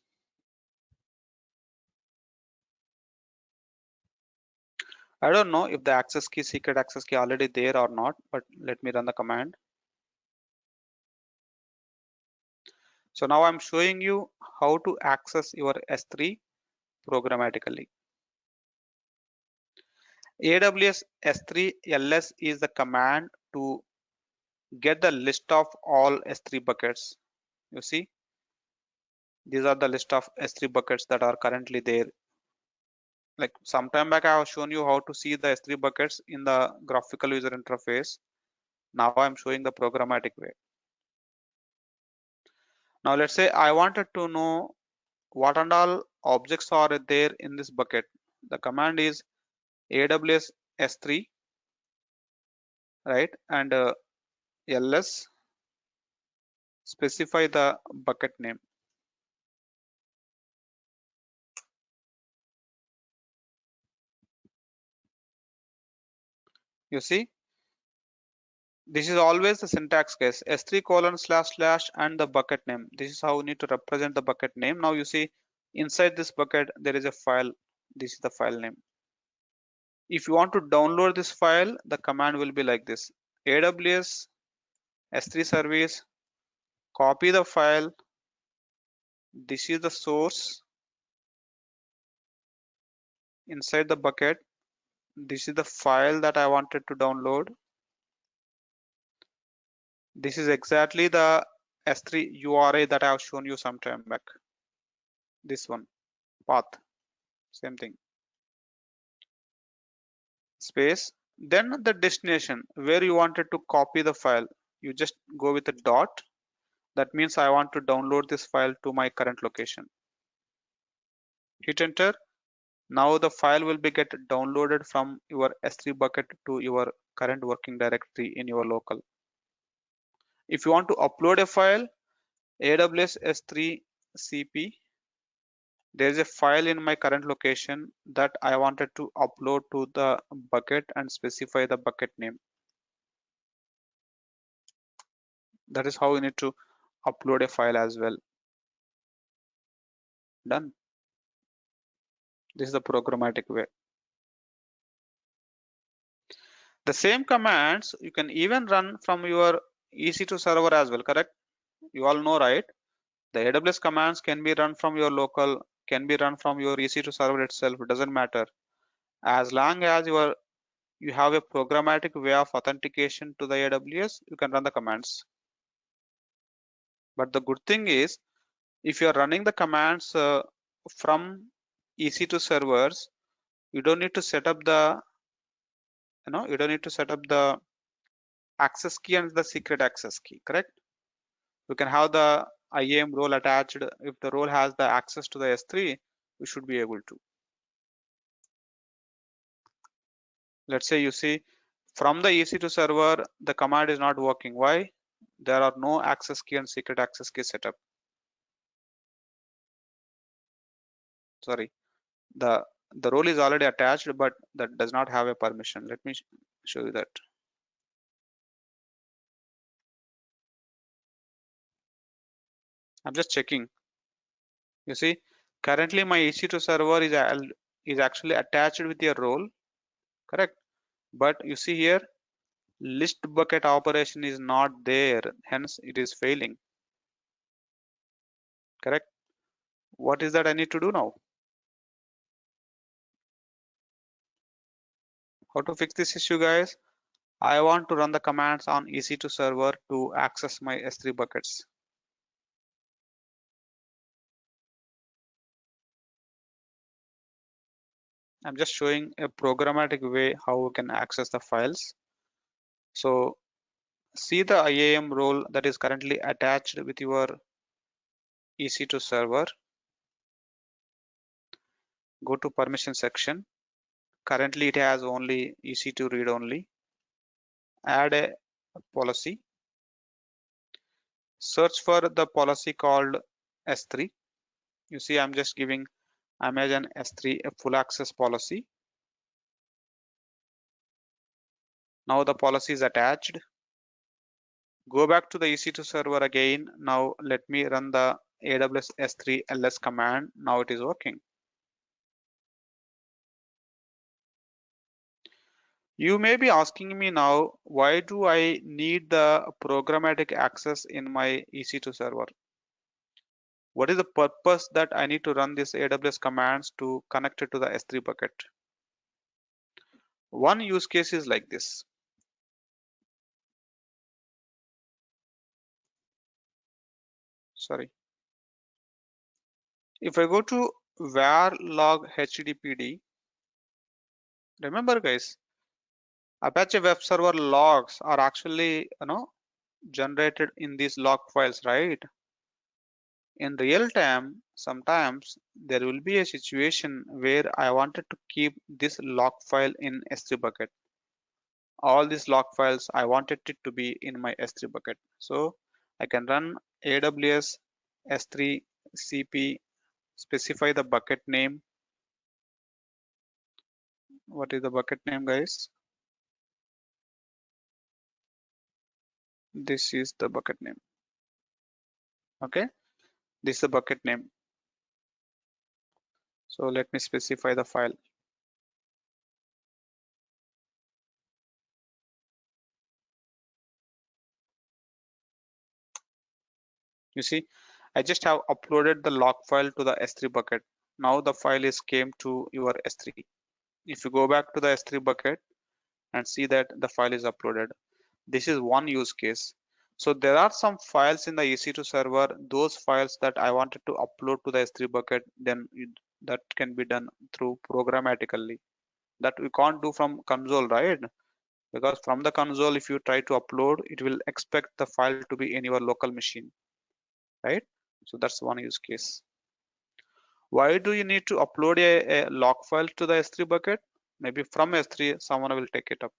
I don't know if the access key, secret access key already there or not, but let me run the command. So now I'm showing you how to access your S3 programmatically. AWS S3 LS is the command to get the list of all S3 buckets. You see, these are the list of S3 buckets that are currently there. Like some time back, I have shown you how to see the S3 buckets in the graphical user interface. Now I'm showing the programmatic way. Now let's say I wanted to know what and all objects are there in this bucket. The command is AWS S3, right? And ls specify the bucket name. You see, this is always the syntax case, s3 colon slash slash and the bucket name. This is how we need to represent the bucket name. Now you see inside this bucket there is a file. This is the file name. If you want to download this file, the command will be like this: AWS S3 service, copy the file. This is the source. Inside the bucket, this is the file that I wanted to download. This is exactly the S3 URI that I have shown you some time back. This one, path, same thing. Space, then the destination where you wanted to copy the file. You just go with a dot. That means I want to download this file to my current location. Hit enter. Now the file will be get downloaded from your S3 bucket to your current working directory in your local. If you want to upload a file, AWS S3 CP. There is a file in my current location that I wanted to upload to the bucket and specify the bucket name. That is how you need to upload a file as well. Done. This is the programmatic way. The same commands you can even run from your EC2 server as well, correct? You all know, right? The AWS commands can be run from your local, can be run from your EC2 server itself. It doesn't matter. As long as you have a programmatic way of authentication to the AWS, you can run the commands. But the good thing is, if you are running the commands from EC2 servers, you don't need to set up the, you don't need to set up the access key and the secret access key, correct? You can have the IAM role attached. If the role has the access to the S3, you should be able to. Let's say you see from the EC2 server, the command is not working. Why? There are no access key and secret access key set up. Sorry, the role is already attached, but that does not have a permission. Let me show you that. I'm just checking. You see, currently my EC2 server is actually attached with your role, correct? But you see here, list bucket operation is not there, hence it is failing, correct? What is that I need to do now? How to fix this issue, guys? I want to run the commands on EC2 server to access my S3 buckets. I'm just showing a programmatic way how we can access the files. So see the IAM role that is currently attached with your EC2 server. Go to permission section. Currently it has only EC2 read only. Add a policy. Search for the policy called S3. You see, I'm just giving Amazon S3 a full access policy. Now the policy is attached. Go back to the EC2 server again. Now let me run the AWS S3 ls command. Now it is working. You may be asking me now, why do I need the programmatic access in my EC2 server? What is the purpose that I need to run this AWS commands to connect it to the S3 bucket? One use case is like this. Sorry. If I go to var log HTTPD, remember guys, Apache web server logs are actually generated in these log files, right? In real time, sometimes there will be a situation where I wanted to keep this log file in S3 bucket. All these log files, I wanted it to be in my S3 bucket. So I can run AWS S3 CP, specify the bucket name. What is the bucket name, guys? This is the bucket name. Okay, this is the bucket name. So let me specify the file. You see, I just have uploaded the log file to the S3 bucket. Now the file is came to your S3. If you go back to the S3 bucket and see that the file is uploaded, this is one use case. So there are some files in the EC2 server, those files that I wanted to upload to the S3 bucket, then that can be done through programmatically. That we can't do from console, right? Because from the console, if you try to upload, it will expect the file to be in your local machine, right? So that's one use case. Why do you need to upload a log file to the S3 bucket? Maybe from S3, someone will take it up.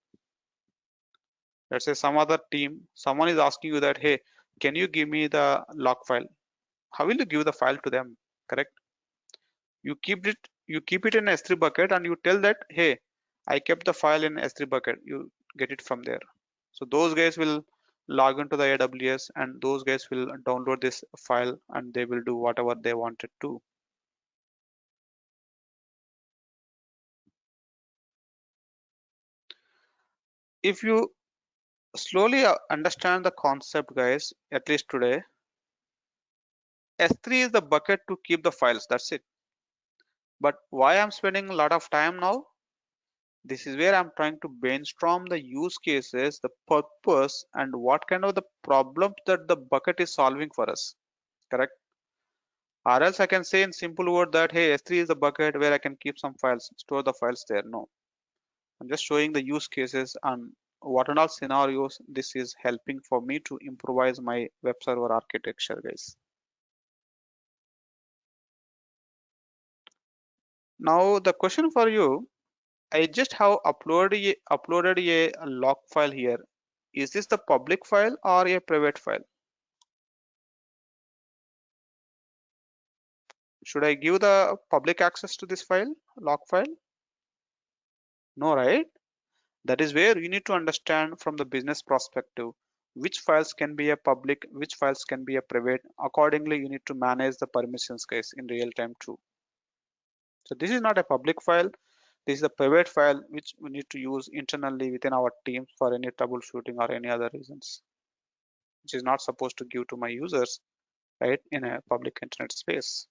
Let's say some other team, someone is asking you that, hey, can you give me the log file? How will you give the file to them? Correct? You keep it in S3 bucket and you tell that, hey, I kept the file in S3 bucket. You get it from there. So those guys will log into the AWS and those guys will download this file and they will do whatever they wanted to. If you slowly understand the concept, guys, at least today, S3 is the bucket to keep the files. That's it. But why I'm spending a lot of time now? This is where I'm trying to brainstorm the use cases, the purpose, and what kind of the problems that the bucket is solving for us. Correct? Or else I can say in simple word that hey, S3 is the bucket where I can keep some files, store the files there. No, I'm just showing the use cases and what and all scenarios this is helping for me to improvise my web server architecture, guys. Now the question for you, I just have uploaded a log file here. Is this the public file or a private file? Should I give the public access to this file, log file? No, right? That is where you need to understand from the business perspective which files can be a public, which files can be a private. Accordingly, you need to manage the permissions, guys, in real time too. So this is not a public file. This is a private file which we need to use internally within our teams for any troubleshooting or any other reasons, which is not supposed to give to my users, right, in a public internet space.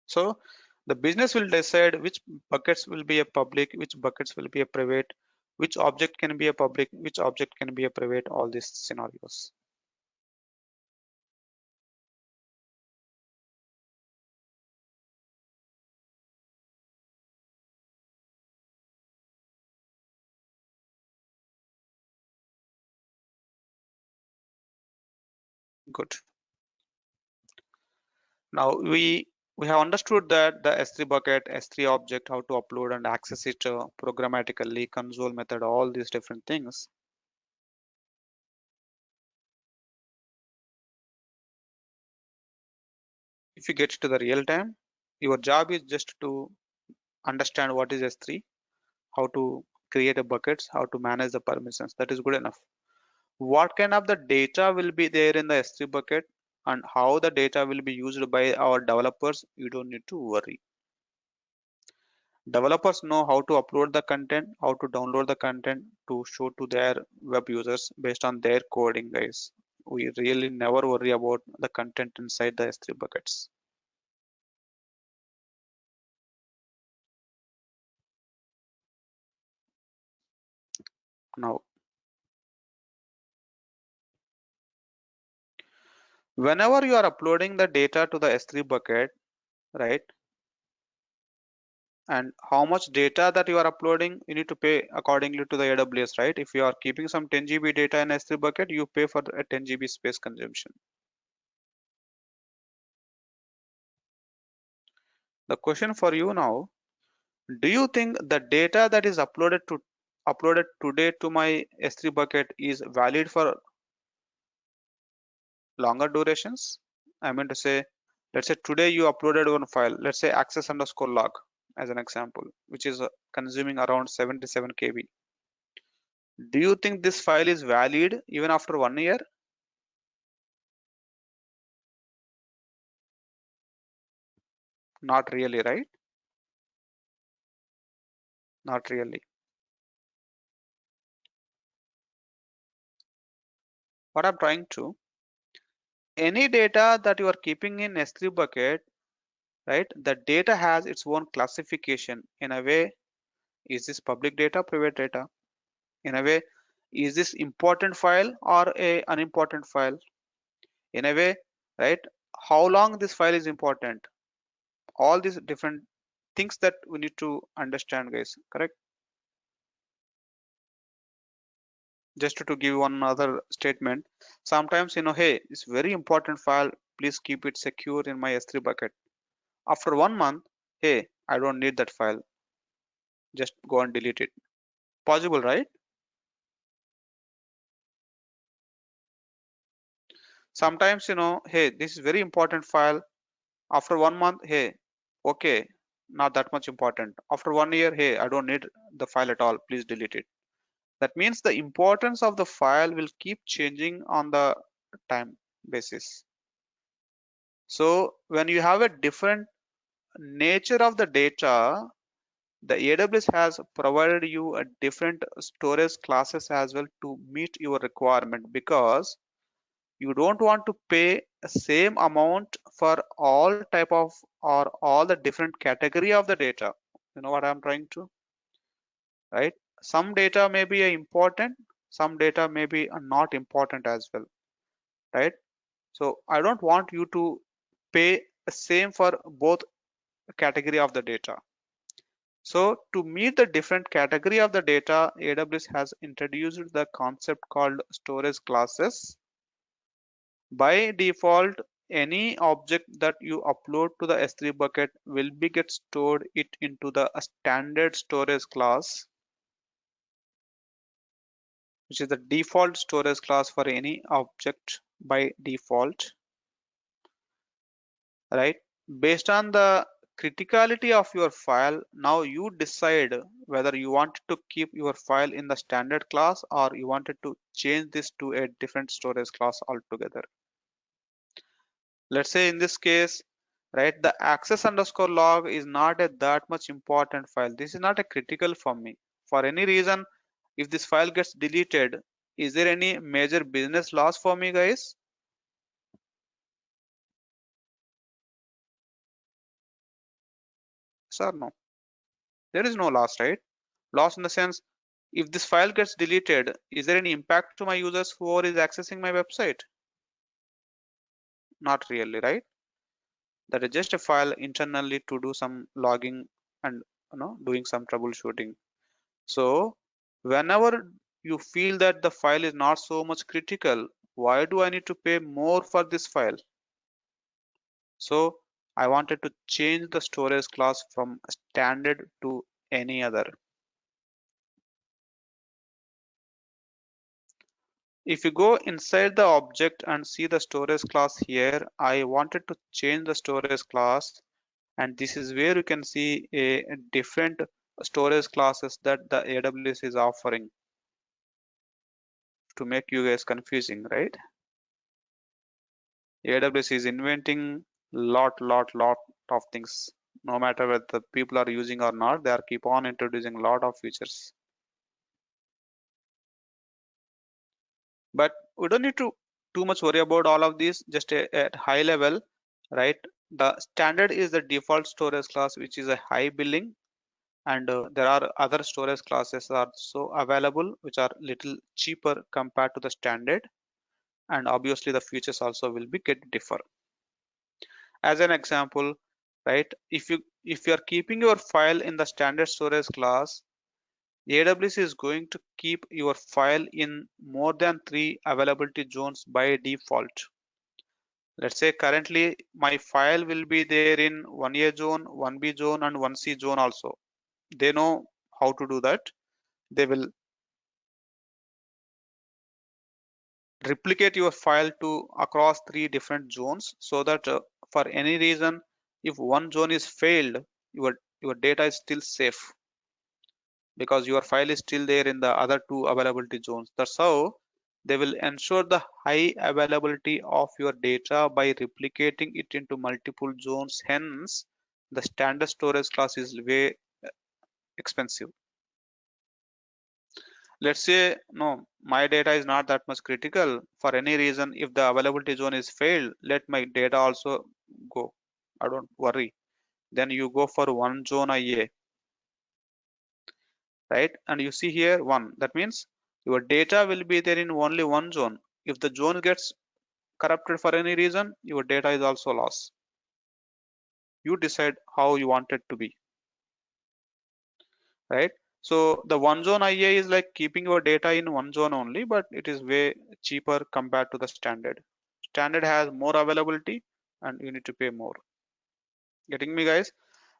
So the business will decide which buckets will be a public, which buckets will be a private, which object can be a public, which object can be a private, all these scenarios. Good. Now we have understood that the S3 bucket, S3 object, how to upload and access it programmatically, console method, all these different things. If you get to the real time, your job is just to understand what is S3, how to create a buckets, how to manage the permissions. That is good enough. What kind of the data will be there in the S3 bucket and how the data will be used by our developers, you don't need to worry. Developers know how to upload the content, how to download the content to show to their web users based on their coding, guys. We really never worry about the content inside the S3 buckets. Now, whenever you are uploading the data to the S3 bucket, right, and how much data that you are uploading, you need to pay accordingly to the AWS, right? If you are keeping some 10 GB data in S3 bucket, you pay for a 10 GB space consumption. The question for you now, do you think the data that is uploaded today to my S3 bucket is valid for longer durations? I mean to say, let's say today you uploaded one file, let's say access underscore log as an example, which is consuming around 77 KB. Do you think this file is valid even after 1 year? Not really, right? Not really. What I'm trying to, any data that you are keeping in S3 bucket, right? The data has its own classification. In a way, is this public data, private data? In a way, is this important file or a unimportant file? In a way, right? How long this file is important? All these different things that we need to understand, guys. Correct? Just to give one other statement, sometimes hey, it's very important file, please keep it secure in my S3 bucket. After 1 month, hey, I don't need that file, just go and delete it. Possible, right? Sometimes, hey, this is very important file. After 1 month, hey, okay, not that much important. After 1 year, hey, I don't need the file at all, please delete it. That means the importance of the file will keep changing on the time basis. So when you have a different nature of the data, the AWS has provided you a different storage classes as well to meet your requirement, because you don't want to pay the same amount for all type of or all the different category of the data. You know what I'm trying to, right? Some data may be important, some data may be not important as well, right? So I don't want you to pay the same for both category of the data. So to meet the different category of the data, AWS has introduced the concept called storage classes. By default, any object that you upload to the S3 bucket will be get stored it into the standard storage class, which is the default storage class for any object by default, right? Based on the criticality of your file, now you decide whether you want to keep your file in the standard class or you wanted to change this to a different storage class altogether. Let's say in this case, right, the access underscore log is not a that much important file. This is not a critical for me. For any reason, if this file gets deleted, is there any major business loss for me, guys? Yes or no? There is no loss, right? Loss in the sense, if this file gets deleted, is there any impact to my users who is accessing my website? Not really, right? That is just a file internally to do some logging and doing some troubleshooting. So whenever you feel that the file is not so much critical, why do I need to pay more for this file? So I wanted to change the storage class from standard to any other. If you go inside the object and see the storage class here, I wanted to change the storage class, and this is where you can see a different storage classes that the AWS is offering to make you guys confusing, right? AWS is inventing lot of things. No matter whether the people are using or not, they are keep on introducing a lot of features. But we don't need to too much worry about all of these. Just at high level, right? The standard is the default storage class, which is a high billing, and there are other storage classes that are so available, which are little cheaper compared to the standard, and obviously the features also will be get differ. As an example, right, if you are keeping your file in the standard storage class, AWS is going to keep your file in more than 3 availability zones by default. Let's say currently my file will be there in 1A zone, 1B zone, and 1C zone also. They know how to do that. They will replicate your file to across 3 different zones, so that for any reason, if one zone is failed, your data is still safe, because your file is still there in the other 2 availability zones. That's how they will ensure the high availability of your data by replicating it into multiple zones. Hence, the standard storage class is way expensive. Let's say, no, my data is not that much critical. For any reason, if the availability zone is failed, let my data also go. I don't worry. Then you go for one zone IA, right? And you see here one. That means your data will be there in only one zone. If the zone gets corrupted for any reason, your data is also lost. You decide how you want it to be, right? So the one zone IA is like keeping your data in one zone only, but it is way cheaper compared to the standard. Standard has more availability and you need to pay more. Getting me, guys?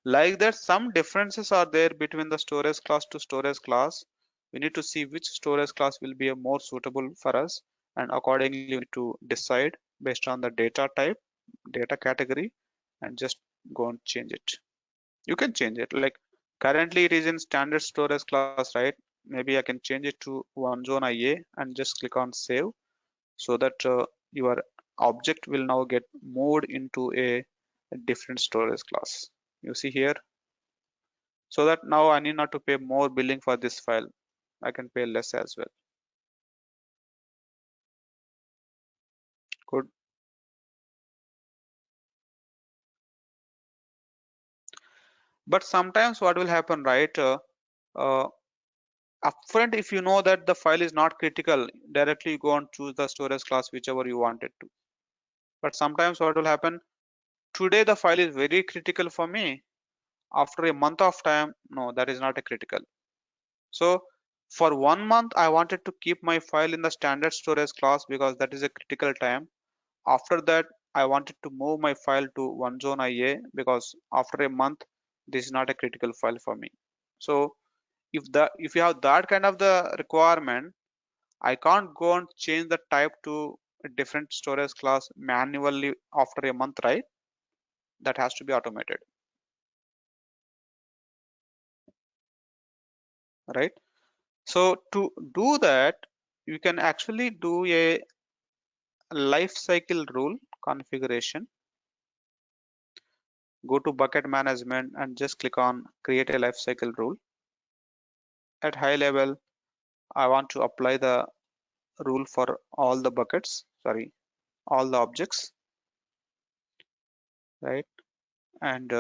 Like that, some differences are there between the storage class to storage class. We need to see which storage class will be a more suitable for us, and accordingly we need to decide. based on the data type, data category, and just go and change it. You can change it, like currently it is in standard storage class, right? Maybe I can change it to one zone IA and just click on save, so that your object will now get moved into a different storage class. You see here, so that now I need not to pay more billing for this file. I can pay less as well. Good. But sometimes what will happen, right? Uh, Upfront, if you know that the file is not critical, directly you go and choose the storage class whichever you wanted to. But sometimes what will happen, today the file is very critical for me. After a month of time, no, that is not a critical. So for 1 month, I wanted to keep my file in the standard storage class because that is a critical time. After that, I wanted to move my file to one zone IA because after a month, this is not a critical file for me. So if you have that kind of the requirement, I can't go and change the type to a different storage class manually after a month, right? That has to be automated, right? So to do that, you can actually do a life cycle rule configuration. Go to bucket management and just click on create a life cycle rule. At high level, I want to apply the rule for all the buckets, sorry, all the objects, right? And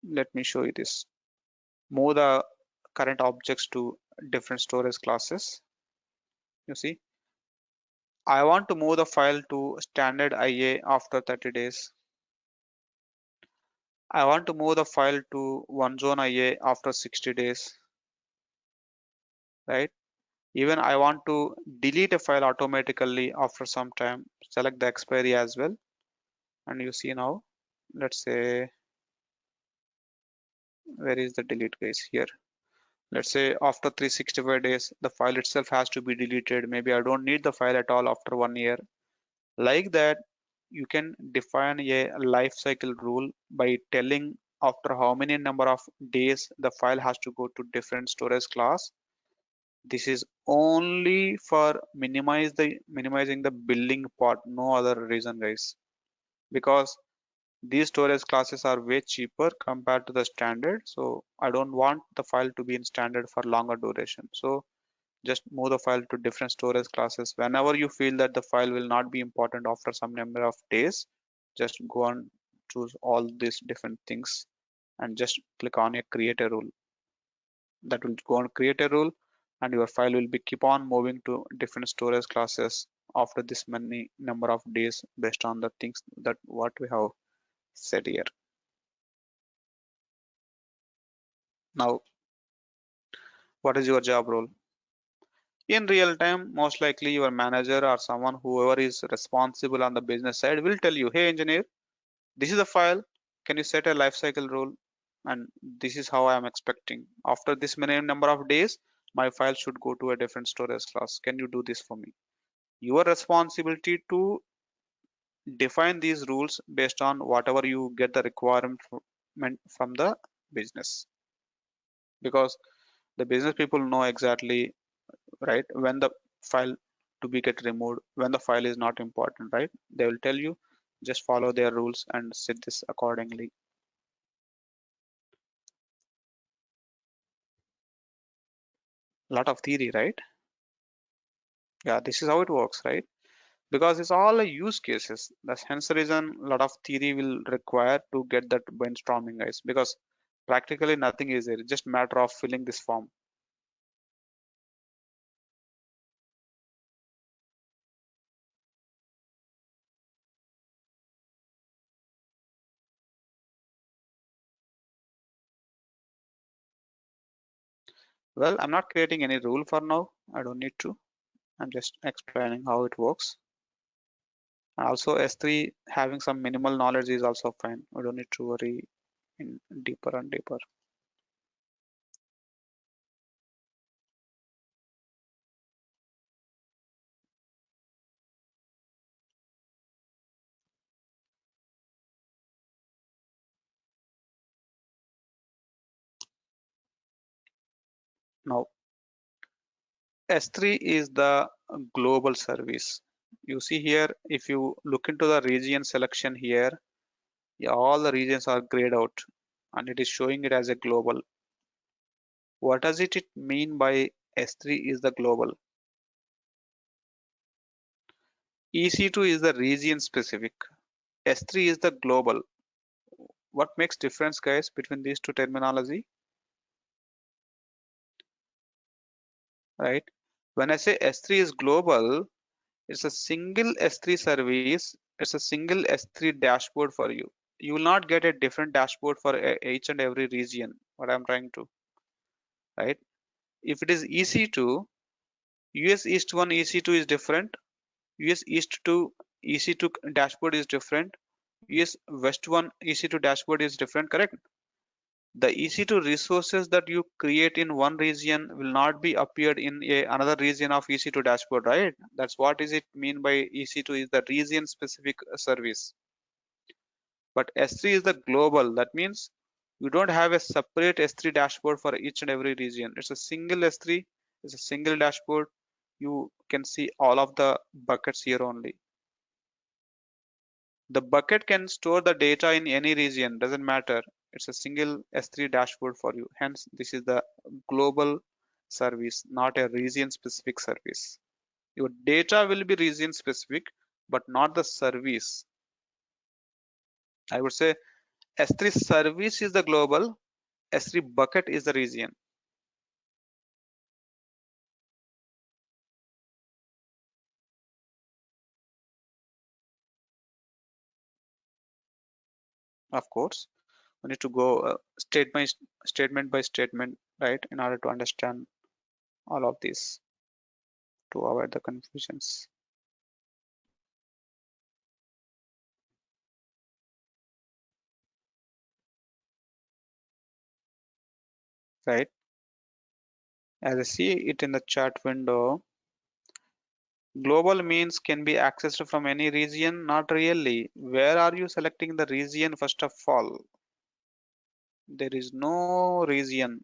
let me show you this. Move the current objects to different storage classes. You see, I want to move the file to standard IA after 30 days. I want to move the file to one zone IA after 60 days, right? Even I want to delete a file automatically after some time. Select the expiry as well. And you see now, let's say, where is the delete guys here? Let's say after 365 days, the file itself has to be deleted. Maybe I don't need the file at all after 1 year. Like that, you can define a life cycle rule by telling after how many number of days the file has to go to different storage class. This is only for minimizing the billing part, no other reason guys, because these storage classes are way cheaper compared to the standard. So I don't want the file to be in standard for longer duration. So just move the file to different storage classes. Whenever you feel that the file will not be important after some number of days, just go and choose all these different things and just click on a create a rule. That will go and create a rule, and your file will be keep on moving to different storage classes after this many number of days based on the things that what we have said here. Now, what is your job role? In real time, most likely your manager or someone whoever is responsible on the business side will tell you, hey engineer, this is a file. Can you set a lifecycle rule? And this is how I am expecting. After this many number of days, my file should go to a different storage class. Can you do this for me? Your responsibility to define these rules based on whatever you get the requirement from the business, because the business people know exactly, right, when the file to be get removed, when the file is not important, right? They will tell you, just follow their rules and set this accordingly. Lot of theory, right? Yeah, this is how it works, right? Because it's all a use cases. That's hence the reason a lot of theory will require to get that brainstorming guys, because practically nothing is there. It's just matter of filling this form. Well, I'm not creating any rule for now. I don't need to. I'm just explaining how it works. Also, S3 having some minimal knowledge is also fine. We don't need to worry in deeper and deeper. Now S3 is the global service. You see here, if you look into the region selection here, yeah, all the regions are grayed out and it is showing it as a global. What does it mean by S3 is the global? EC2 is the region specific. S3 is the global. What makes difference, guys, between these two terminology, right? When I say S3 is global, it's a single S3 service. It's a single S3 dashboard for you. You will not get a different dashboard for each and every region. What I'm trying to, right? If it is EC2, US East 1 EC2 is different. US East 2 EC2 dashboard is different. US West 1 EC2 dashboard is different, correct? The EC2 resources that you create in one region will not be appeared in another region of EC2 dashboard, right? That's what is it mean by EC2 is the region specific service. But S3 is the global. That means you don't have a separate S3 dashboard for each and every region. It's a single S3, it's a single dashboard. You can see all of the buckets here only. The bucket can store the data in any region, doesn't matter. It's a single S3 dashboard for you. Hence, this is the global service, not a region specific service. Your data will be region specific, but not the service. I would say S3 service is the global, S3 bucket is the region. Of course, we need to go statement by statement, right, in order to understand all of this to avoid the confusions, right? As I see it in the chat window, global means can be accessed from any region. Not really. Where are you selecting the region first of all? There is no region.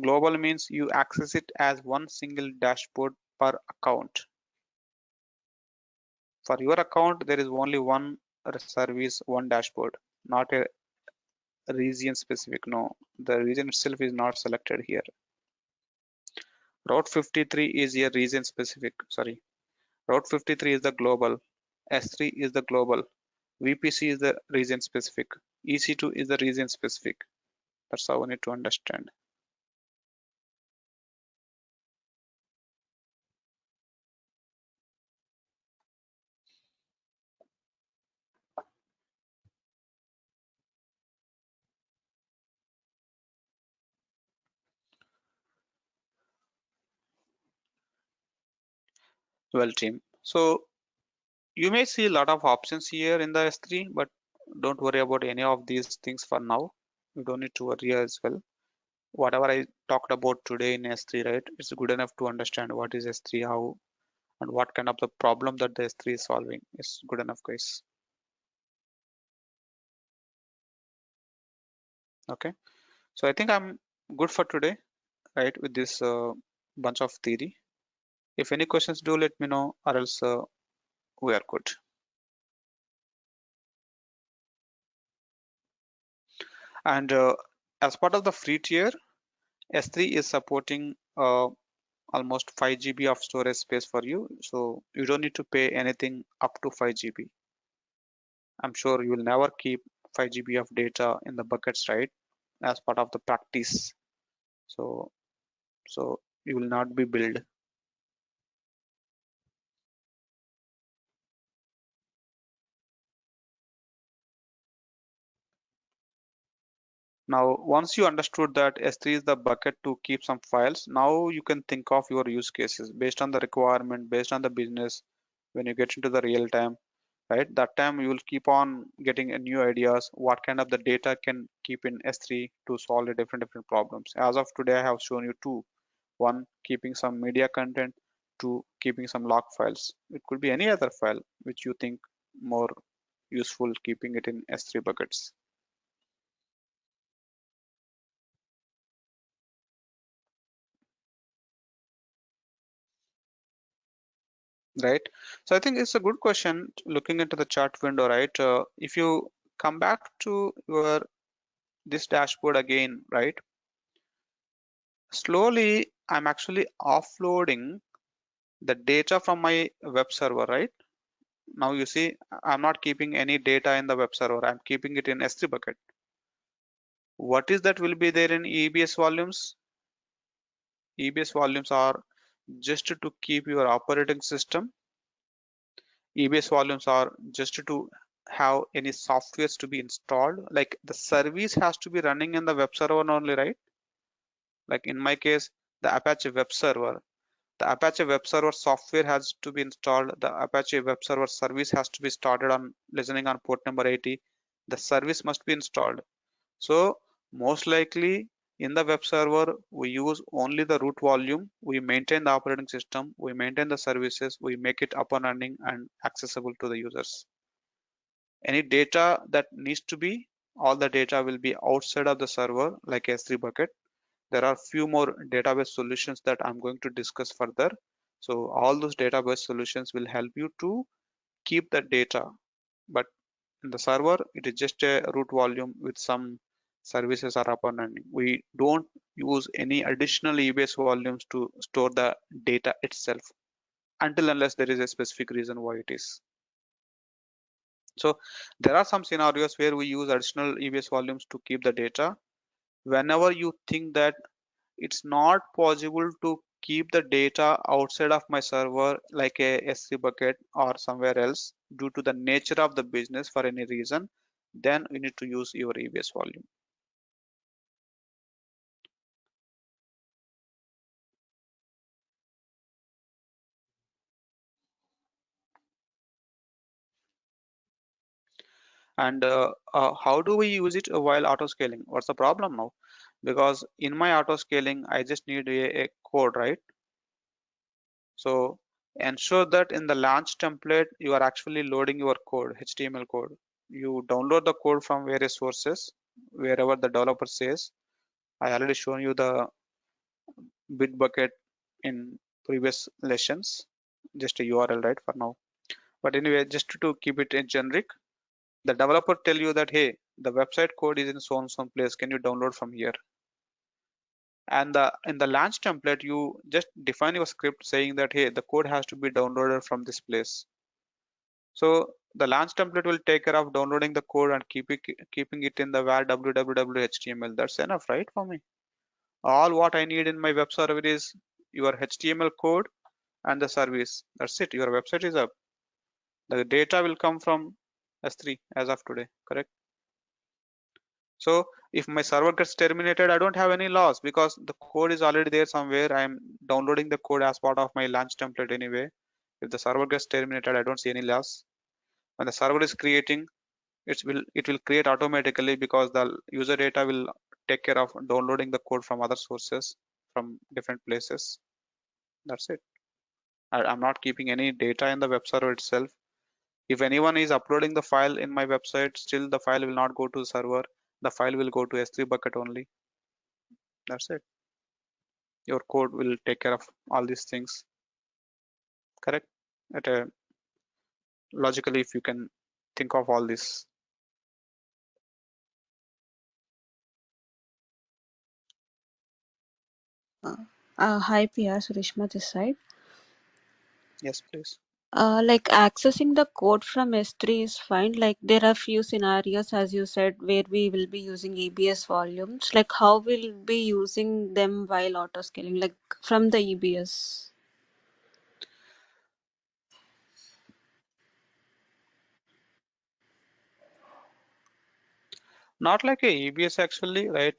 Global means you access it as one single dashboard per account. For your account, there is only one service, one dashboard, not a region specific. No, the region itself is not selected here. Route 53 is a region specific. Sorry, Route 53 is the global. S3 is the global. VPC is the region specific. EC2 is the region specific. That's how we need to understand. Well, team. So you may see a lot of options here in the S3, but don't worry about any of these things for now. You don't need to worry as well. Whatever I talked about today in S3, right? It's good enough to understand what is S3, how, and what kind of the problem that the S3 is solving. It's good enough, guys. Okay. So I think I'm good for today, right? With this bunch of theory. If any questions, do let me know, or else we are good. And as part of the free tier, S3 is supporting almost 5 GB of storage space for you. So you don't need to pay anything up to 5 GB. I'm sure you will never keep 5 GB of data in the buckets, right? As part of the practice. So, so you will not be billed. Now, once you understood that S3 is the bucket to keep some files, now you can think of your use cases based on the requirement, based on the business. When you get into the real time, right? That time you will keep on getting new ideas. What kind of the data can keep in S3 to solve the different problems. As of today, I have shown you two. One, keeping some media content. Two, keeping some log files. It could be any other file which you think more useful keeping it in S3 buckets. right? So I think it's a good question looking into the chart window, right? If you come back to your this dashboard again, right? Slowly, I'm actually offloading the data from my web server, right? Now you see, I'm not keeping any data in the web server. I'm keeping it in S3 bucket. What is that will be there in EBS volumes? EBS volumes are just to keep your operating system. EBS volumes are just to have any softwares to be installed. Like the service has to be running in the web server only, right? Like in my case, the Apache web server. The Apache web server software has to be installed. The Apache web server service has to be started on listening on port number 80. The service must be installed. So most likely in the web server, we use only the root volume. We maintain the operating system. We maintain the services. We make it up and running and accessible to the users. Any data that needs to be, all the data will be outside of the server like S3 bucket. There are few more database solutions that I'm going to discuss further. So all those database solutions will help you to keep the data, but in the server it is just a root volume with some services are up and running. We don't use any additional EBS volumes to store the data itself until unless there is a specific reason why it is. So there are some scenarios where we use additional EBS volumes to keep the data. Whenever you think that it's not possible to keep the data outside of my server like a S3 bucket or somewhere else due to the nature of the business for any reason, then you need to use your EBS volume. And how do we use it while auto scaling? What's the problem now? Because in my auto scaling, I just need a code, right? So ensure that in the launch template, you are actually loading your code, HTML code. You download the code from various sources, wherever the developer says. I already shown you the Bitbucket in previous lessons, just a URL, right, for now. But anyway, just to keep it in generic, the developer tell you that, hey, the website code is in so and so place. Can you download from here? And in the launch template, you just define your script saying that, hey, the code has to be downloaded from this place. So the launch template will take care of downloading the code and keeping it in the var www HTML. That's enough, right, for me. All what I need in my web server is your HTML code and the service. That's it. Your website is up. The data will come from S3 as of today, correct? So if my server gets terminated, I don't have any loss because the code is already there somewhere. I'm downloading the code as part of my launch template anyway. If the server gets terminated, I don't see any loss. When the server is creating, it will create automatically because the user data will take care of downloading the code from other sources from different places. That's it. I'm not keeping any data in the web server itself. If anyone is uploading the file in my website, still the file will not go to the server. The file will go to S3 bucket only. That's it. Your code will take care of all these things. Correct? At a, logically, if you can think of all this. Uh, Hi, PR Surishma this side. Yes, please. Like accessing the code from S3 is fine. Like there are few scenarios, as you said, where we will be using EBS volumes. Like how we'll be using them while auto scaling, like from the EBS. Not like a EBS actually, right?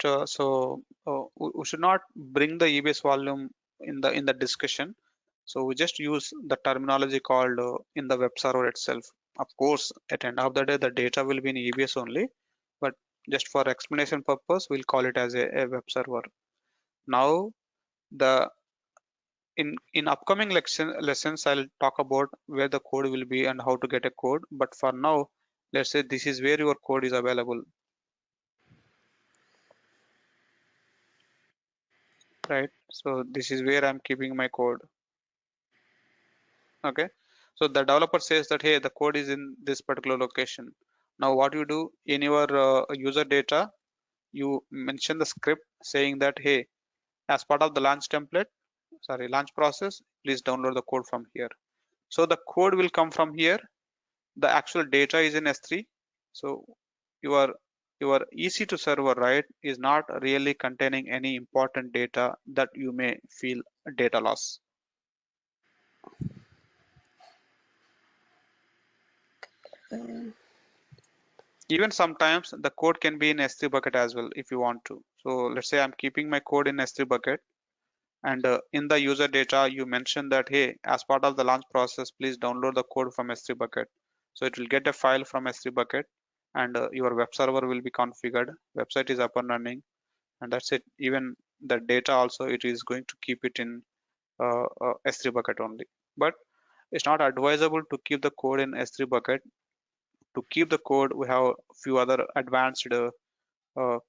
We should not bring the EBS volume in the discussion. So we just use the terminology called in the web server itself. Of course, at the end of the day, the data will be in EBS only, but just for explanation purpose, we'll call it as a web server. Now, the in upcoming lessons, I'll talk about where the code will be and how to get a code. But for now, let's say this is where your code is available, right? So this is where I'm keeping my code. Okay. So the developer says that, hey, the code is in this particular location. Now what you do in your user data, you mention the script saying that, hey, as part of the launch process, please download the code from here. So the code will come from here. The actual data is in S3. So your EC2 server, right, is not really containing any important data that you may feel data loss. Even sometimes the code can be in S3 bucket as well if you want to. So let's say I'm keeping my code in S3 bucket, and in the user data you mention that, hey, as part of the launch process, please download the code from S3 bucket. So it will get a file from S3 bucket, and your web server will be configured, website is up and running, and that's it. Even the data also, it is going to keep it in S3 bucket only. But it's not advisable to keep the code in S3 bucket. To keep the code, we have a few other advanced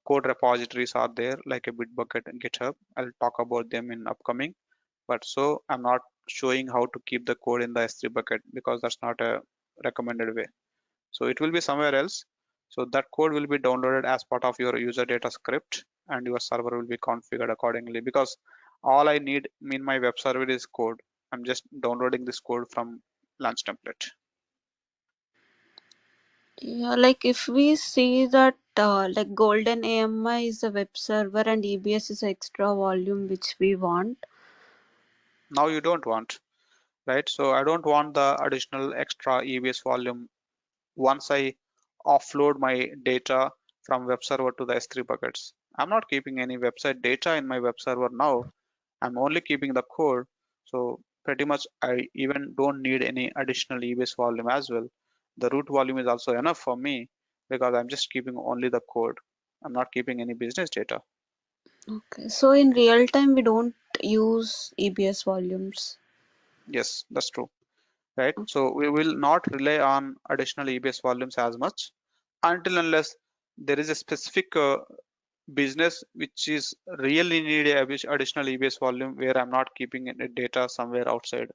code repositories are there, like a Bitbucket and GitHub. I'll talk about them in upcoming. But so I'm not showing how to keep the code in the S3 bucket because that's not a recommended way. So it will be somewhere else. So that code will be downloaded as part of your user data script, and your server will be configured accordingly, because all I need in my web server is code. I'm just downloading this code from launch template. Yeah, like if we see that like golden AMI is a web server and EBS is extra volume which we want. Now you don't want, right? So I don't want the additional extra EBS volume once I offload my data from web server to the S3 buckets. I'm not keeping any website data in my web server now. I'm only keeping the code. So pretty much I even don't need any additional EBS volume as well. The root volume is also enough for me because I'm just keeping only the code. I'm not keeping any business data. Okay, so in real time we don't use EBS volumes. Yes, that's true, right? So we will not rely on additional EBS volumes as much until unless there is a specific business which is really need a additional EBS volume where I'm not keeping any data somewhere outside.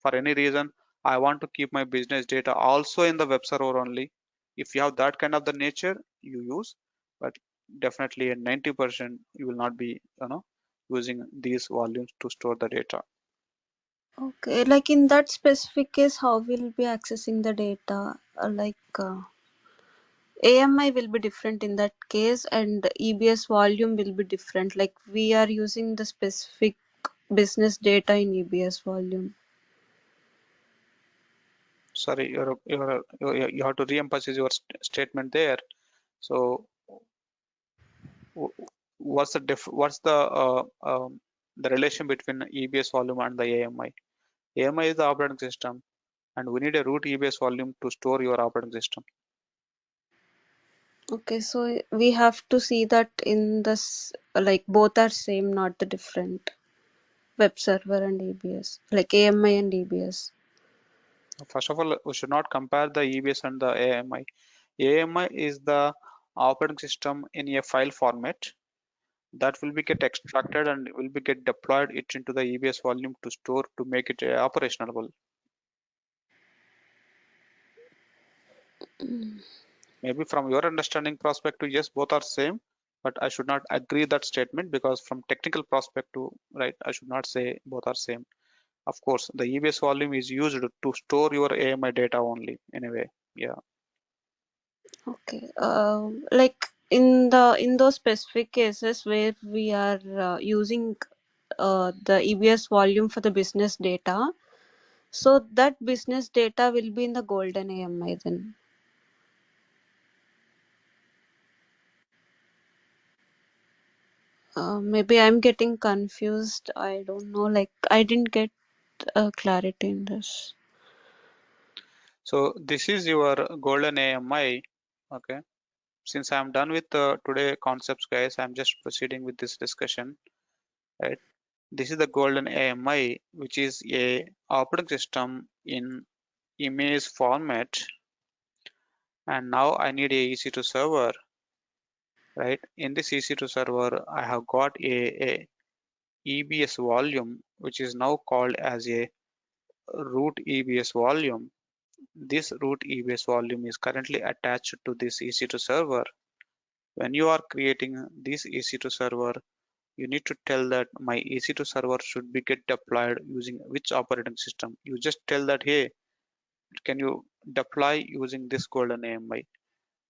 For any reason, I want to keep my business data also in the web server only. If you have that kind of the nature, you use, but definitely at 90% you will not be, using these volumes to store the data. Okay, like in that specific case, how we'll be accessing the data? AMI will be different in that case, and EBS volume will be different. Like we are using the specific business data in EBS volume. Sorry, you have to re-emphasize your statement there. So what's the relation between EBS volume and the AMI? AMI is the operating system, and we need a root EBS volume to store your operating system. Okay, so we have to see that in this, like both are same, not the different web server and EBS, like AMI and EBS. First of all, we should not compare the EBS and the AMI. AMI is the operating system in a file format that will be get extracted and will be get deployed it into the EBS volume to store to make it operational. Maybe from your understanding perspective, yes, both are same, but I should not agree that statement because from technical perspective, right, I should not say both are same. Of course, the EBS volume is used to store your AMI data only anyway. Yeah. Okay, like in those specific cases where we are using the EBS volume for the business data, so that business data will be in the golden AMI then. Maybe I'm getting confused. I don't know. Like I didn't get clarity in this. So this is your golden AMI. Okay. Since I'm done with today concepts, guys, I'm just proceeding with this discussion. Right. This is the golden AMI, which is a operating system in image format, and now I need a EC2 server. Right. In this EC2 server, I have got a EBS volume, which is now called as a root EBS volume. This root EBS volume is currently attached to this EC2 server. When you are creating this EC2 server, you need to tell that my EC2 server should be get deployed using which operating system. You just tell that, hey, can you deploy using this golden AMI?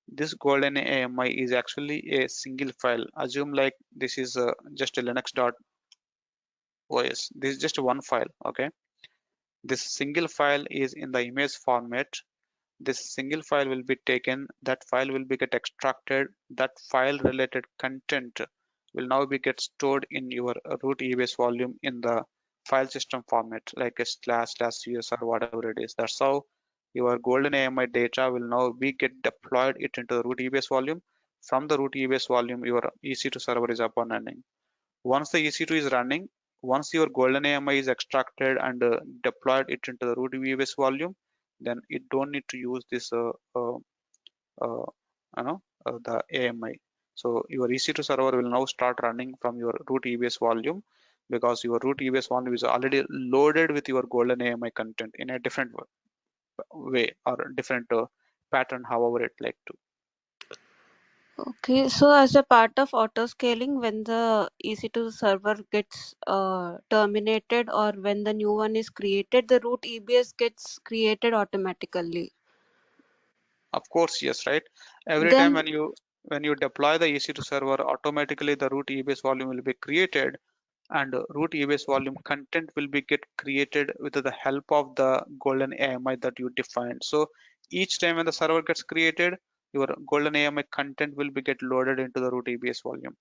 This golden AMI is actually a single file. Assume like this is just a linux.os. This is just one file, okay? This single file is in the image format. This single file will be taken, that file will be get extracted, that file related content will now be get stored in your root EBS volume in the file system format, like a //us or whatever it is. That's how your golden AMI data will now be get deployed it into the root EBS volume. From the root EBS volume, your EC2 server is up and running. Once the EC2 is running, once your golden AMI is extracted and deployed it into the root EBS volume, then it don't need to use this uh, the AMI. So your EC2 server will now start running from your root EBS volume, because your root EBS volume is already loaded with your golden AMI content in a different way or different pattern, however it like to. Okay, so as a part of auto scaling, when the EC2 server gets terminated or when the new one is created, the root EBS gets created automatically. Of course, yes, right. Every time Then, when you deploy the EC2 server, automatically the root EBS volume will be created, and root EBS volume content will be get created with the help of the golden AMI that you defined. So each time when the server gets created, your golden AMI content will be get loaded into the root EBS volume.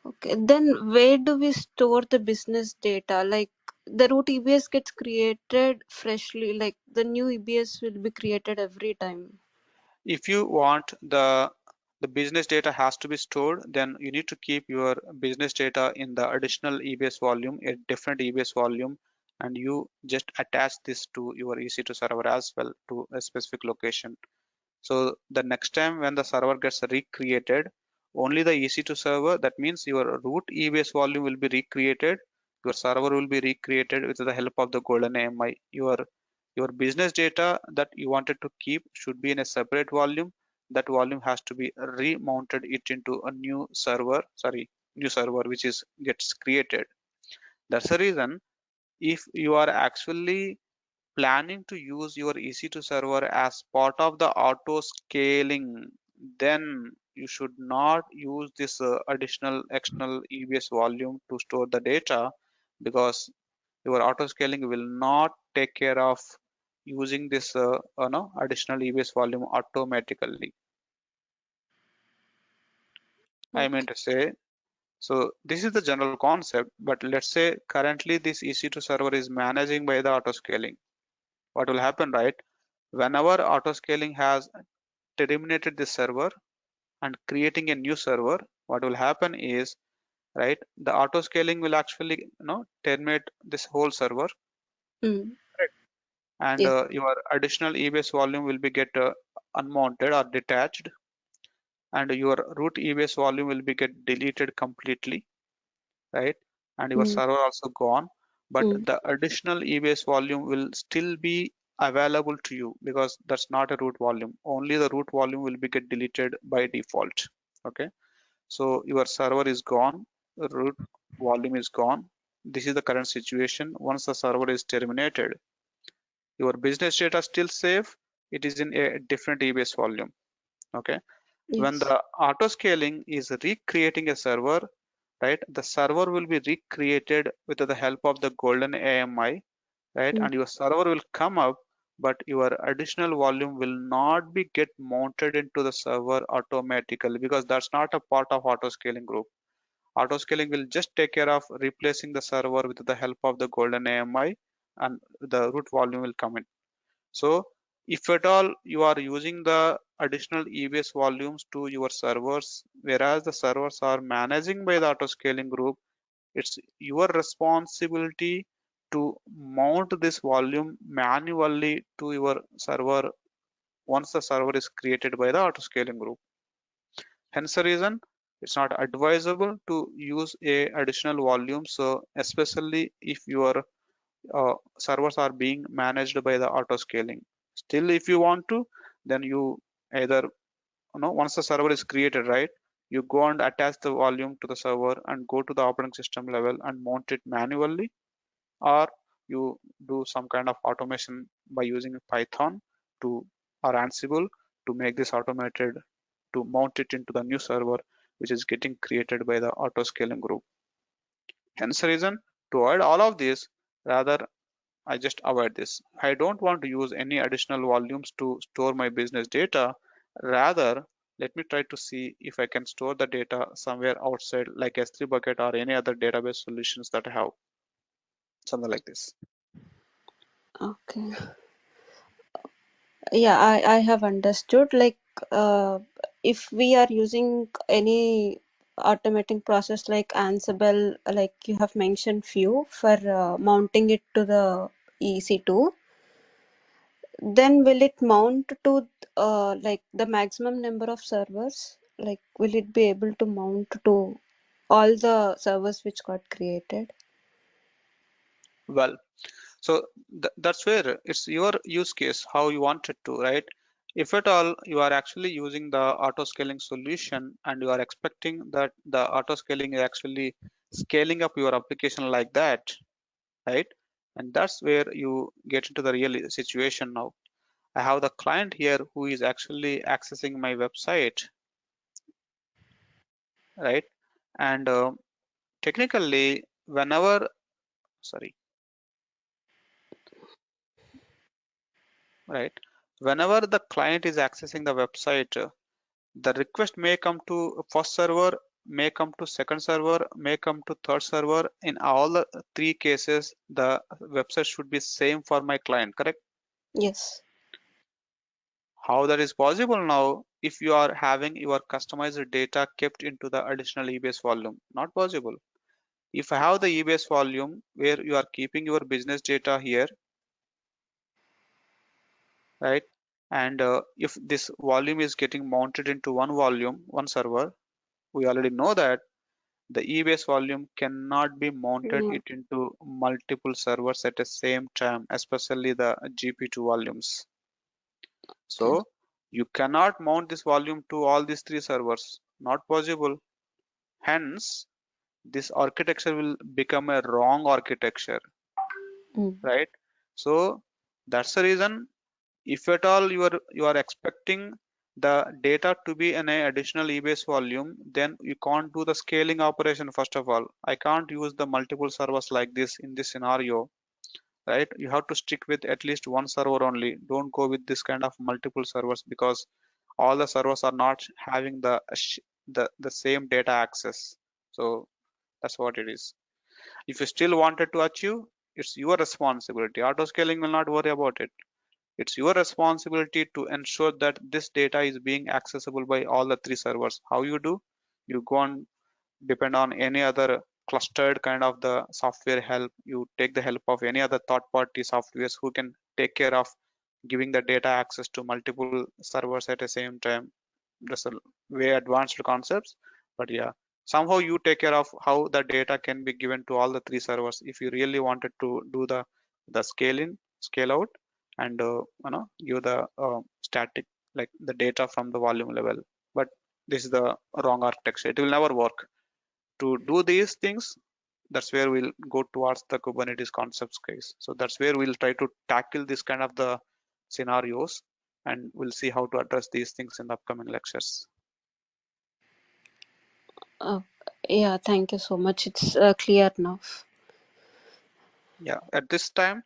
okay, then where do we store the business data? Like the root EBS gets created freshly, like the new EBS will be created every time. If you want the business data has to be stored, then you need to keep your business data in the additional EBS volume, a different EBS volume, and you just attach this to your EC2 server as well to a specific location. So the next time when the server gets recreated, only the EC2 server, that means your root EBS volume will be recreated, your server will be recreated with the help of the golden AMI. Your business data that you wanted to keep should be in a separate volume. That volume has to be remounted it into a new server which is gets created. That's the reason if you are actually planning to use your EC2 server as part of the auto scaling, then you should not use this additional external EBS volume to store the data, because your auto scaling will not take care of using this no, additional EBS volume automatically. I mean Okay. to say, so this is the general concept, but let's say currently this EC2 server is managing by the auto scaling. What will happen, right? Whenever auto scaling has terminated this server and creating a new server, what will happen is, right, the auto scaling will actually terminate this whole server, Mm. and Yes. your additional EBS volume will be get unmounted or detached, and your root EBS volume will be get deleted completely, right, and your Mm. server also gone, but Mm. the additional EBS volume will still be available to you, because that's not a root volume. Only the root volume will be get deleted by default. Okay, so your server is gone, root volume is gone. This is the current situation. Once the server is terminated, your business data still safe, it is in a different EBS volume. Okay, when Yes. the auto scaling is recreating a server, right, the server will be recreated with the help of the golden AMI, right, Mm. and your server will come up, but your additional volume will not be get mounted into the server automatically, because that's not a part of auto scaling group. Auto scaling will just take care of replacing the server with the help of the golden AMI, and the root volume will come in. So if at all you are using the additional EBS volumes to your servers, whereas the servers are managing by the auto scaling group, it's your responsibility to mount this volume manually to your server once the server is created by the auto scaling group. Hence the reason it's not advisable to use a additional volume. So especially if you are servers are being managed by the auto scaling. Still, if you want to, then you either, once the server is created, right, you go and attach the volume to the server and go to the operating system level and mount it manually, or you do some kind of automation by using Python to or Ansible to make this automated to mount it into the new server which is getting created by the auto scaling group. Hence the reason, to avoid all of this, rather I just avoid this. I don't want to use any additional volumes to store my business data. Rather, let me try to see if I can store the data somewhere outside like S3 bucket or any other database solutions that I have. Something like this. Okay. Yeah, I have understood. Like, if we are using any automating process like Ansible, like you have mentioned few for mounting it to the EC2, then will it mount to like the maximum number of servers? Like, will it be able to mount to all the servers which got created? Well, so that's where it's your use case, how you want it to, right? If at all you are actually using the auto scaling solution and you are expecting that the auto scaling is actually scaling up your application like that, right? And that's where you get into the real situation now. I have the client here who is actually accessing my website, right? And technically, whenever, sorry, right? Whenever the client is accessing the website, the request may come to first server, may come to second server, may come to third server. In all the three cases, the website should be same for my client, correct? Yes. How that is possible now if you are having your customized data kept into the additional EBS volume? Not possible. If I have the EBS volume where you are keeping your business data here, right? And if this volume is getting mounted into one volume, one server, we already know that the EBS volume cannot be mounted Mm, it into multiple servers at the same time, especially the GP2 volumes. okay. So you cannot mount this volume to all these three servers. Not possible. Hence, this architecture will become a wrong architecture, Mm, right? So that's the reason, if at all you are expecting the data to be in an additional EBS volume, then you can't do the scaling operation. First of all, I can't use the multiple servers like this in this scenario, right? You have to stick with at least one server only. Don't go with this kind of multiple servers because all the servers are not having the same data access. So that's what it is. If you still wanted to achieve, it's your responsibility. Auto scaling will not worry about it. It's your responsibility to ensure that this data is being accessible by all the three servers. How you do? You go and depend on any other clustered kind of the software help. You take the help of any other third party softwares who can take care of giving the data access to multiple servers at the same time. That's a way advanced concepts, but yeah, somehow you take care of how the data can be given to all the three servers if you really wanted to do the scale in, scale out, and give the static, like the data from the volume level. But this is the wrong architecture. It will never work. To do these things, that's where we'll go towards the Kubernetes concepts case. So that's where we'll try to tackle this kind of the scenarios, and we'll see how to address these things in the upcoming lectures. uh, yeah, thank you so much. It's clear now. Yeah, at this time,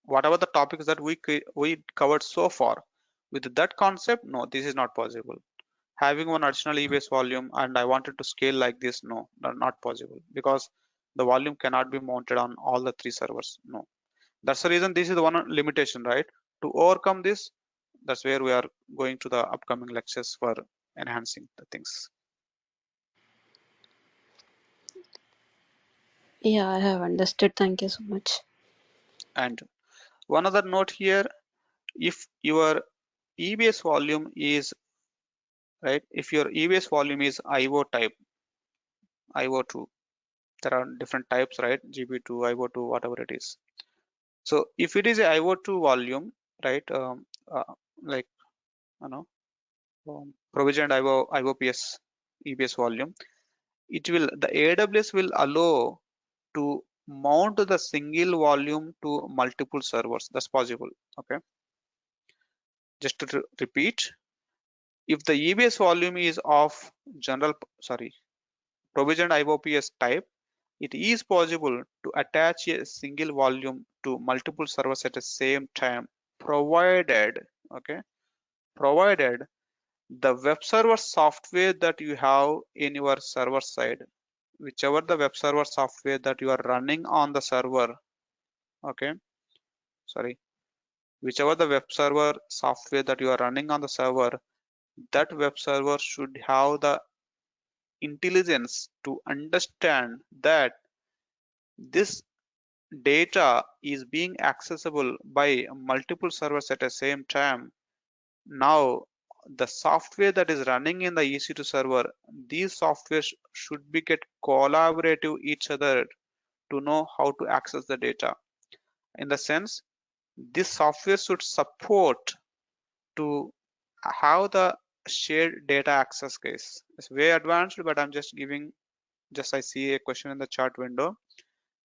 whatever the topics that we covered so far, with that concept, no, this is not possible. Having one additional EBS volume and I wanted to scale like this, no, not possible, because the volume cannot be mounted on all the three servers. No, that's the reason this is the one limitation, right? To overcome this, that's where we are going to the upcoming lectures for enhancing the things. Yeah, I have understood. Thank you so much. And one other note here, if your EBS volume is right, if your EBS volume is IO type, IO2, there are different types, right? GB2, IO2, whatever it is. So if it is a IO2 volume, right, like provisioned IOPS EBS volume, the AWS will allow to mount the single volume to multiple servers. That's possible. Okay, just to repeat, if the EBS volume is of provisioned IOPS type, it is possible to attach a single volume to multiple servers at the same time, provided, okay, provided the web server software that you have in your server side, whichever the web server software that you are running on the server, okay, whichever the web server software that you are running on the server, that web server should have the intelligence to understand that this data is being accessible by multiple servers at the same time. Now, the software that is running in the EC2 server, these softwares should be get collaborative each other to know how to access the data. In the sense, this software should support to have the shared data access case. It's way advanced, but I'm just giving, just I see a question in the chat window,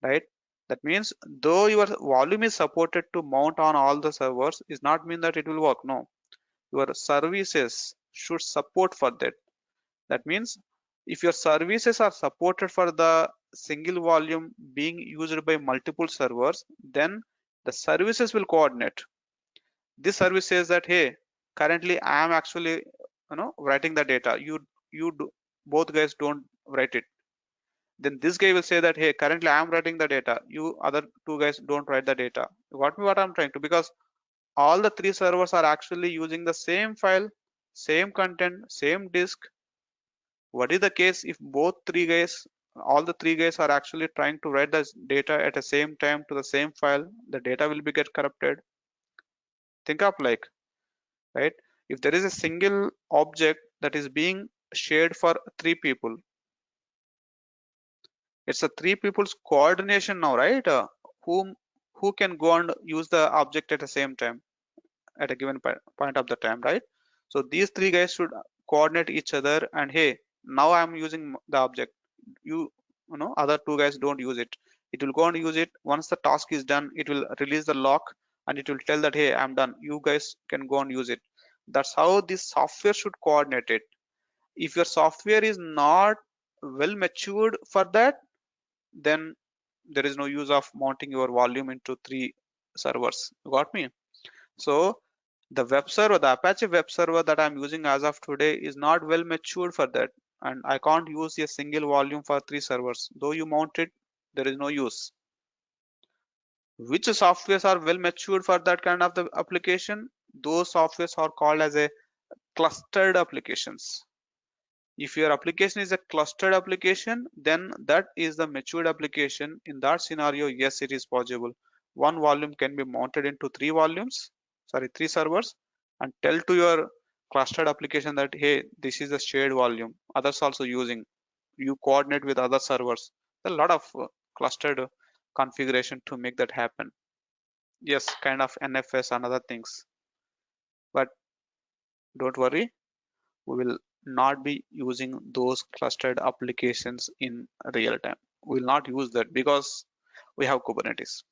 right? That means though your volume is supported to mount on all the servers, is not mean that it will work. No, your services should support for that. That means if your services are supported for the single volume being used by multiple servers, then the services will coordinate. This service says that, hey, currently I am actually writing the data. Both guys don't write it. Then this guy will say that, hey, currently I am writing the data. You other two guys don't write the data. Got me what I'm trying to? Because all the three servers are actually using the same file, same content, same disk. What is the case if all the three guys are actually trying to write the data at the same time to the same file? The data will be get corrupted. Think of like, right? If there is a single object that is being shared for three people, it's a three people's coordination now, right? Who can go and use the object at the same time at a given point of the time, right? So these three guys should coordinate each other, and hey, now I'm using the object. Other two guys don't use it. It will go and use it. Once the task is done, it will release the lock and it will tell that, hey, I'm done. You guys can go and use it. That's how this software should coordinate it. If your software is not well matured for that, then there is no use of mounting your volume into three servers. Got me? So the web server, the Apache web server that I'm using as of today is not well matured for that. And I can't use a single volume for three servers. Though you mount it, there is no use. Which softwares are well matured for that kind of the application? Those softwares are called as a clustered applications. If your application is a clustered application, then that is the matured application. In that scenario, yes, it is possible. One volume can be mounted into three servers, and tell to your clustered application that, hey, this is a shared volume. Others also using. You coordinate with other servers. There's a lot of clustered configuration to make that happen. Yes, kind of NFS and other things. But don't worry, we will not be using those clustered applications in real time. We will not use that because we have Kubernetes,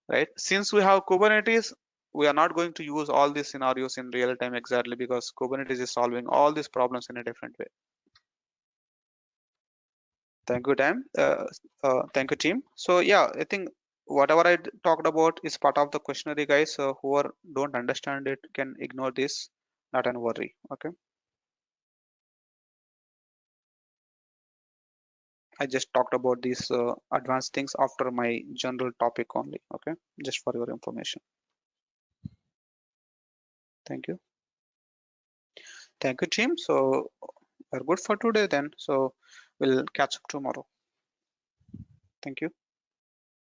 right? Since we have Kubernetes, we are not going to use all these scenarios in real time exactly because Kubernetes is solving all these problems in a different way. Thank you, thank you, team. So yeah, I think whatever I talked about is part of the questionnaire, guys. So whoever don't understand it can ignore this, not an worry. Okay. I just talked about these advanced things after my general topic only. Okay, just for your information. Thank you. Thank you, team. So we're good for today then. So we'll catch up tomorrow. Thank you.